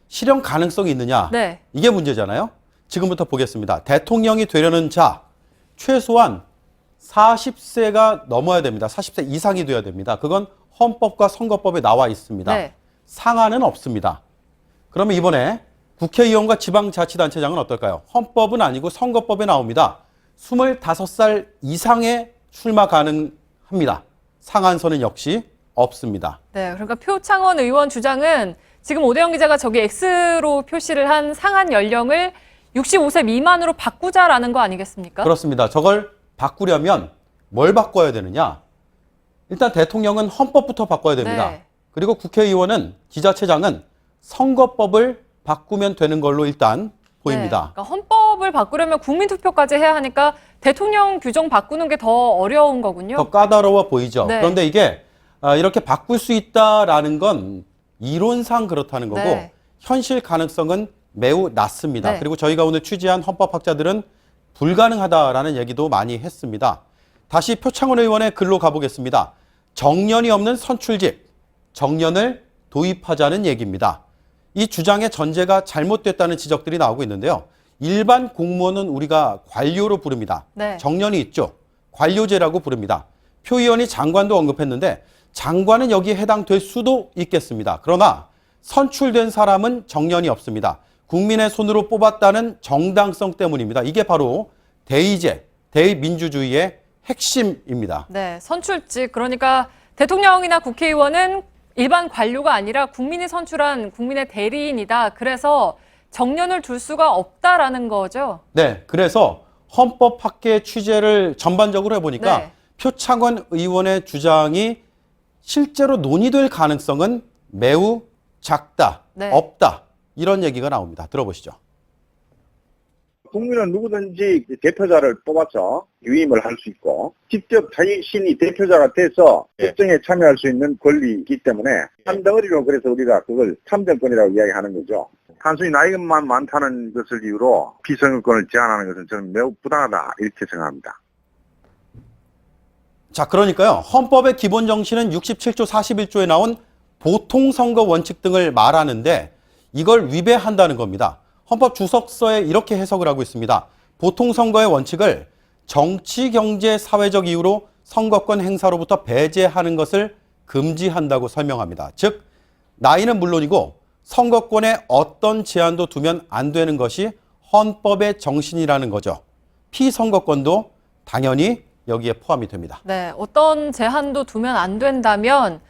실현 가능성이 있느냐? 네. 이게 문제잖아요. 지금부터 보겠습니다. 대통령이 되려는 자 최소한 40세가 넘어야 됩니다. 40세 이상이 돼야 됩니다. 그건 헌법과 선거법에 나와 있습니다. 네. 상한은 없습니다. 그러면 이번에 국회의원과 지방자치단체장은 어떨까요? 헌법은 아니고 선거법에 나옵니다. 25살 이상의 출마 가능합니다. 상한선은 역시 없습니다. 네, 그러니까 표창원 의원 주장은 지금 오대영 기자가 저기 X로 표시를 한 상한 연령을 65세 미만으로 바꾸자라는 거 아니겠습니까? 그렇습니다. 저걸 바꾸려면 뭘 바꿔야 되느냐? 일단 대통령은 헌법부터 바꿔야 됩니다. 네. 그리고 국회의원은 지자체장은 선거법을 바꾸면 되는 걸로 일단 보입니다. 네, 그러니까 헌법을 바꾸려면 국민투표까지 해야 하니까 대통령 규정 바꾸는 게 더 어려운 거군요. 더 까다로워 보이죠. 네. 그런데 이게 이렇게 바꿀 수 있다라는 건 이론상 그렇다는 거고 네. 현실 가능성은 매우 낮습니다. 네. 그리고 저희가 오늘 취재한 헌법학자들은 불가능하다라는 얘기도 많이 했습니다. 다시 표창원 의원의 글로 가보겠습니다. 정년이 없는 선출직, 정년을 도입하자는 얘기입니다. 이 주장의 전제가 잘못됐다는 지적들이 나오고 있는데요. 일반 공무원은 우리가 관료로 부릅니다. 네. 정년이 있죠. 관료제라고 부릅니다. 표 의원이 장관도 언급했는데 장관은 여기에 해당될 수도 있겠습니다. 그러나 선출된 사람은 정년이 없습니다. 국민의 손으로 뽑았다는 정당성 때문입니다. 이게 바로 대의제, 대의민주주의의 핵심입니다. 네, 선출직, 그러니까 대통령이나 국회의원은 일반 관료가 아니라 국민이 선출한 국민의 대리인이다. 그래서 정년을 둘 수가 없다라는 거죠. 네, 그래서 헌법 학계 취재를 전반적으로 해보니까 네. 표창원 의원의 주장이 실제로 논의될 가능성은 매우 작다, 네. 없다, 이런 얘기가 나옵니다. 들어보시죠. 국민은 누구든지 대표자를 뽑아서 유임을 할 수 있고 직접 자신이 대표자가 돼서 결정에 참여할 수 있는 권리이기 때문에 한덩어리로 그래서 우리가 그걸 참정권이라고 이야기하는 거죠. 단순히 나이만 많다는 것을 이유로 피선거권을 제한하는 것은 저는 매우 부당하다 이렇게 생각합니다. 자, 그러니까요. 헌법의 기본 정신은 67조 41조에 나온 보통선거 원칙 등을 말하는데 이걸 위배한다는 겁니다. 헌법 주석서에 이렇게 해석을 하고 있습니다. 보통선거의 원칙을 정치, 경제, 사회적 이유로 선거권 행사로부터 배제하는 것을 금지한다고 설명합니다. 즉, 나이는 물론이고 선거권에 어떤 제한도 두면 안 되는 것이 헌법의 정신이라는 거죠. 피선거권도 당연히 여기에 포함이 됩니다. 네, 어떤 제한도 두면 안 된다면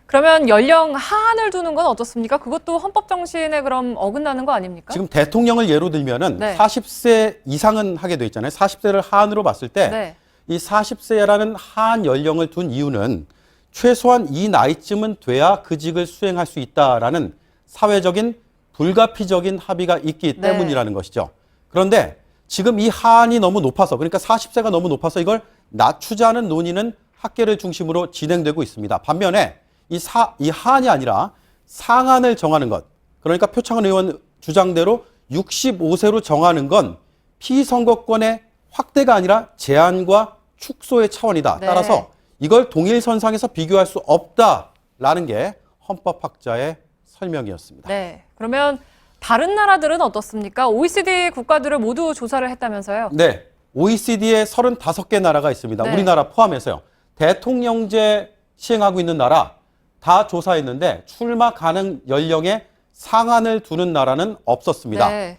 그러면 연령 하한을 두는 건 어떻습니까? 그것도 헌법 정신에 그럼 어긋나는 거 아닙니까? 지금 대통령을 예로 들면은 네. 40세 이상은 하게 돼 있잖아요. 40세를 하한으로 봤을 때 네. 이 40세라는 하한 연령을 둔 이유는 최소한 이 나이쯤은 돼야 그 직을 수행할 수 있다라는 사회적인 불가피적인 합의가 있기 네. 때문이라는 것이죠. 그런데 지금 이 하한이 너무 높아서, 그러니까 40세가 너무 높아서 이걸 낮추자는 논의는 학계를 중심으로 진행되고 있습니다. 반면에 이 하한이 아니라 상한을 정하는 것, 그러니까 표창원 의원 주장대로 65세로 정하는 건 피선거권의 확대가 아니라 제한과 축소의 차원이다. 네. 따라서 이걸 동일선상에서 비교할 수 없다라는 게 헌법학자의 설명이었습니다. 네, 그러면 다른 나라들은 어떻습니까? OECD 국가들을 모두 조사를 했다면서요? 네, OECD에 35개 나라가 있습니다. 네. 우리나라 포함해서요. 대통령제 시행하고 있는 나라 다 조사했는데 출마 가능 연령에 상한을 두는 나라는 없었습니다. 네.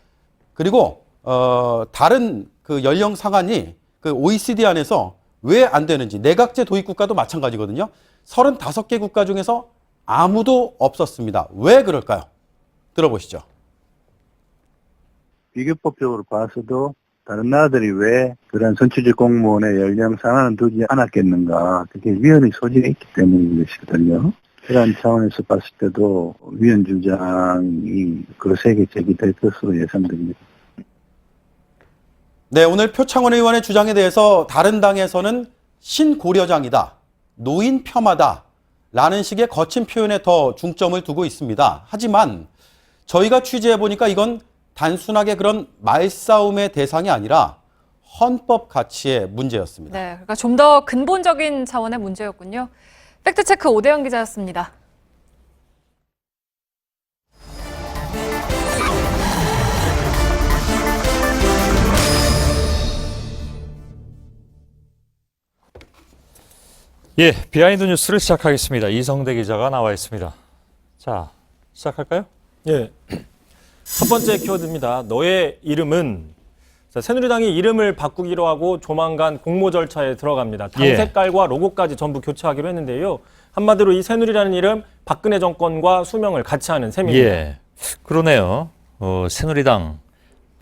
그리고 다른 그 연령 상한이 그 OECD 안에서 왜 안 되는지, 내각제 도입 국가도 마찬가지거든요. 35개 국가 중에서 아무도 없었습니다. 왜 그럴까요? 들어보시죠. 비교법적으로 봐서도 다른 나라들이 왜 그런 선출직 공무원의 연령 상한을 두지 않았겠는가. 그게 위헌의 소지가 있기 때문인 것이거든요. 그런 차원에서 봤을 때도 위헌 주장이 거세게 제기될 것으로 예상됩니다. 네, 오늘 표창원 의원의 주장에 대해서 다른 당에서는 신고려장이다, 노인 폄하다 라는 식의 거친 표현에 더 중점을 두고 있습니다. 하지만 저희가 취재해보니까 이건 단순하게 그런 말싸움의 대상이 아니라 헌법 가치의 문제였습니다. 네, 그러니까 좀 더 근본적인 차원의 문제였군요. 팩트체크 오대영 기자였습니다. 예, 비하인드 뉴스를 시작하겠습니다. 이성대 기자가 나와 있습니다. 자, 시작할까요? 예. 첫 번째 키워드입니다. 너의 이름은. 자, 새누리당이 이름을 바꾸기로 하고 조만간 공모 절차에 들어갑니다. 당 예. 색깔과 로고까지 전부 교체하기로 했는데요. 한마디로 이 새누리라는 이름 박근혜 정권과 수명을 같이 하는 셈입니다. 예, 그러네요. 새누리당.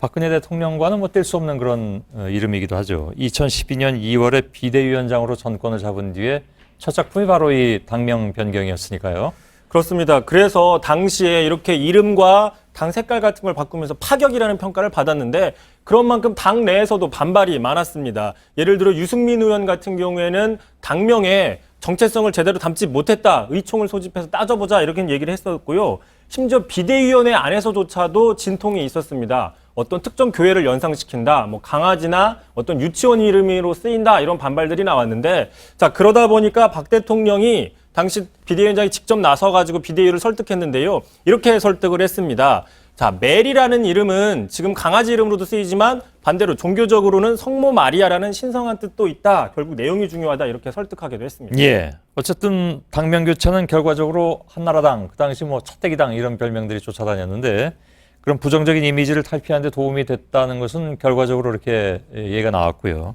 박근혜 대통령과는 뭐 뗄 수 없는 그런 이름이기도 하죠. 2012년 2월에 비대위원장으로 정권을 잡은 뒤에 첫 작품이 바로 이 당명 변경이었으니까요. 그렇습니다. 그래서 당시에 이렇게 이름과 당 색깔 같은 걸 바꾸면서 파격이라는 평가를 받았는데 그런 만큼 당 내에서도 반발이 많았습니다. 예를 들어 유승민 의원 같은 경우에는 당명에 정체성을 제대로 담지 못했다. 의총을 소집해서 따져보자 이렇게 얘기를 했었고요. 심지어 비대위원회 안에서조차도 진통이 있었습니다. 어떤 특정 교회를 연상시킨다, 뭐 강아지나 어떤 유치원 이름으로 쓰인다 이런 반발들이 나왔는데 자 그러다 보니까 박 대통령이 당시 비대위원장이 직접 나서가지고 비대위를 설득했는데요. 이렇게 설득을 했습니다. 자, 멜이라는 이름은 지금 강아지 이름으로도 쓰이지만 반대로 종교적으로는 성모 마리아라는 신성한 뜻도 있다. 결국 내용이 중요하다. 이렇게 설득하기도 했습니다. 예. 어쨌든 당명 교체는 결과적으로 한나라당, 그 당시 뭐 차떼기당 이런 별명들이 쫓아다녔는데 그런 부정적인 이미지를 탈피하는 데 도움이 됐다는 것은 결과적으로 이렇게 얘기가 나왔고요.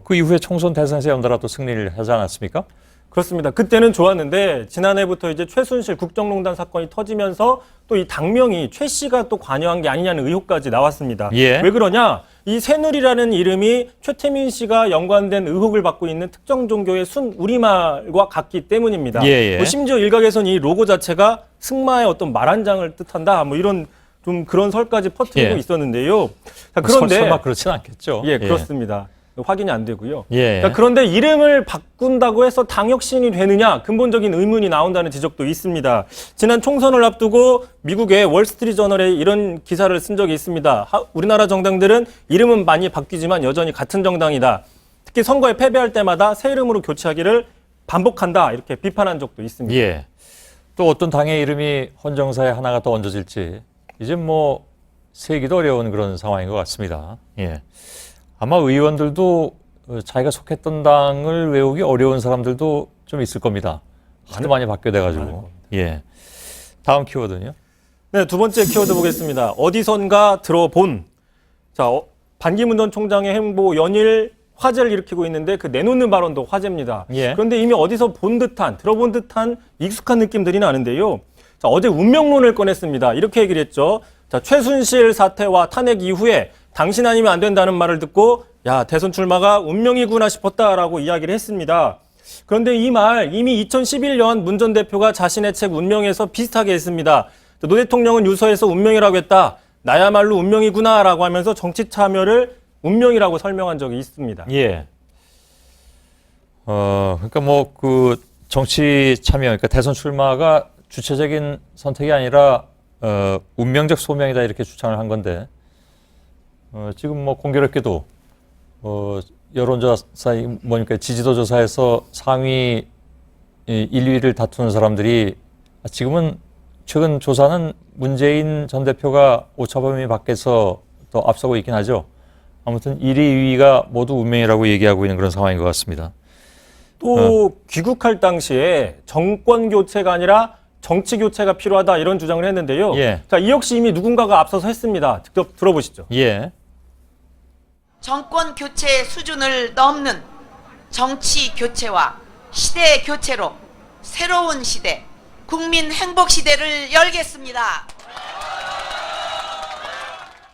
그 이후에 총선 대선에서 연달아 또 승리를 하지 않았습니까? 그렇습니다. 그때는 좋았는데 지난해부터 이제 최순실 국정농단 사건이 터지면서 또 이 당명이 최 씨가 또 관여한 게 아니냐는 의혹까지 나왔습니다. 예. 왜 그러냐? 이 새누리라는 이름이 최태민 씨가 연관된 의혹을 받고 있는 특정 종교의 순 우리말과 같기 때문입니다. 예. 뭐 심지어 일각에서는 이 로고 자체가 승마의 어떤 말 한 장을 뜻한다. 뭐 이런 좀 그런 설까지 퍼뜨리고 예. 있었는데요. 자, 그런데 설마 그렇진 않겠죠. 예, 그렇습니다. 확인이 안 되고요. 예. 자, 그런데 이름을 바꾼다고 해서 당혁신이 되느냐 근본적인 의문이 나온다는 지적도 있습니다. 지난 총선을 앞두고 미국의 월스트리트저널에 이런 기사를 쓴 적이 있습니다. 우리나라 정당들은 이름은 많이 바뀌지만 여전히 같은 정당이다. 특히 선거에 패배할 때마다 새 이름으로 교체하기를 반복한다. 이렇게 비판한 적도 있습니다. 예. 또 어떤 당의 이름이 헌정사에 하나가 더 얹어질지 이제 뭐 세기도 어려운 그런 상황인 것 같습니다. 예. 아마 의원들도 자기가 속했던 당을 외우기 어려운 사람들도 좀 있을 겁니다. 하도 많이 바뀌어돼가지고. 예. 다음 키워드는요? 네, 두 번째 키워드 보겠습니다. 어디선가 들어본. 자, 반기문 전 총장의 행보 연일 화제를 일으키고 있는데 그 내놓는 발언도 화제입니다. 예. 그런데 이미 어디서 본 듯한, 들어본 듯한 익숙한 느낌들이 나는데요. 자, 어제 운명론을 꺼냈습니다. 이렇게 얘기를 했죠. 자, 최순실 사태와 탄핵 이후에 당신 아니면 안 된다는 말을 듣고 야, 대선 출마가 운명이구나 싶었다라고 이야기를 했습니다. 그런데 이 말 이미 2011년 문 전 대표가 자신의 책 운명에서 비슷하게 했습니다. 노 대통령은 유서에서 운명이라고 했다. 나야말로 운명이구나라고 하면서 정치 참여를 운명이라고 설명한 적이 있습니다. 예. 그러니까 뭐 그 정치 참여, 그러니까 대선 출마가 주체적인 선택이 아니라 운명적 소명이다 이렇게 주장을 한 건데 지금 뭐 공교롭게도 여론조사 뭐니까 지지도 조사에서 상위 1, 2위를 다투는 사람들이 지금은 최근 조사는 문재인 전 대표가 오차범위 밖에서 더 앞서고 있긴 하죠. 아무튼 1위, 2위가 모두 운명이라고 얘기하고 있는 그런 상황인 것 같습니다. 또 귀국할 당시에 정권 교체가 아니라 정치 교체가 필요하다 이런 주장을 했는데요. 예. 자, 이 역시 이미 누군가가 앞서서 했습니다. 직접 들어보시죠. 예. 정권 교체의 수준을 넘는 정치 교체와 시대 교체로 새로운 시대, 국민 행복 시대를 열겠습니다.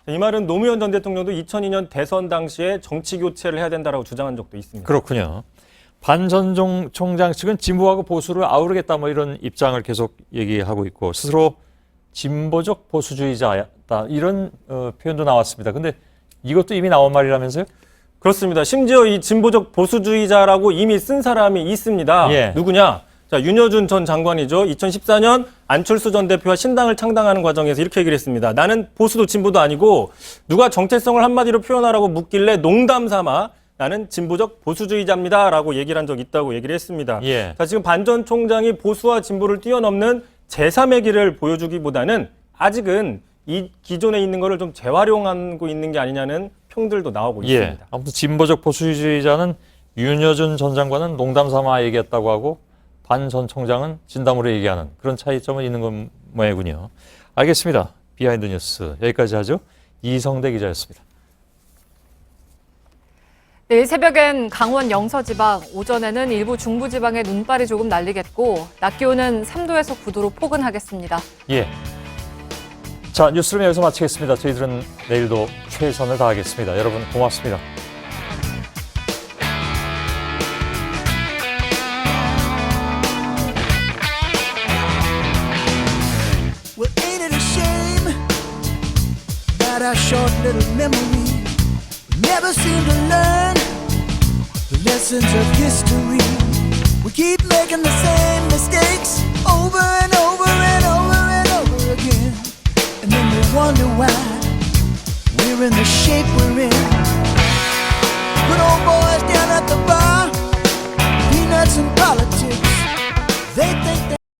이 말은 노무현 전 대통령도 2002년 대선 당시에 정치 교체를 해야 된다라고 주장한 적도 있습니다. 그렇군요. 반 전 총장 측은 진보하고 보수를 아우르겠다 뭐 이런 입장을 계속 얘기하고 있고 스스로 진보적 보수주의자다 이런 표현도 나왔습니다. 근데 이것도 이미 나온 말이라면서요? 그렇습니다. 심지어 이 진보적 보수주의자라고 이미 쓴 사람이 있습니다. 예. 누구냐? 자, 윤여준 전 장관이죠. 2014년 안철수 전 대표와 신당을 창당하는 과정에서 이렇게 얘기를 했습니다. 나는 보수도 진보도 아니고 누가 정체성을 한마디로 표현하라고 묻길래 농담 삼아 나는 진보적 보수주의자입니다. 라고 얘기를 한 적이 있다고 얘기를 했습니다. 예. 자, 지금 반 전 총장이 보수와 진보를 뛰어넘는 제3의 길을 보여주기보다는 아직은 이 기존에 있는 거를 좀 재활용하고 있는 게 아니냐는 평들도 나오고 예. 있습니다. 아무튼 진보적 보수주의자는 윤여준 전 장관은 농담 삼아 얘기했다고 하고 반 전 총장은 진담으로 얘기하는 그런 차이점은 있는 건 모양이군요. 알겠습니다. 비하인드 뉴스 여기까지 하죠. 이성대 기자였습니다. 내일 새벽엔 강원 영서지방, 오전에는 일부 중부지방에 눈발이 조금 날리겠고 낮 기온은 3도에서 9도로 포근하겠습니다. 예. 자, 뉴스룸 여기서 마치겠습니다. 저희들은 내일도 최선을 다하겠습니다. 여러분 고맙습니다. Well, ain't it a shame that our short little memory never seem to learn the lessons of history. We keep making the same mistakes over and over and over.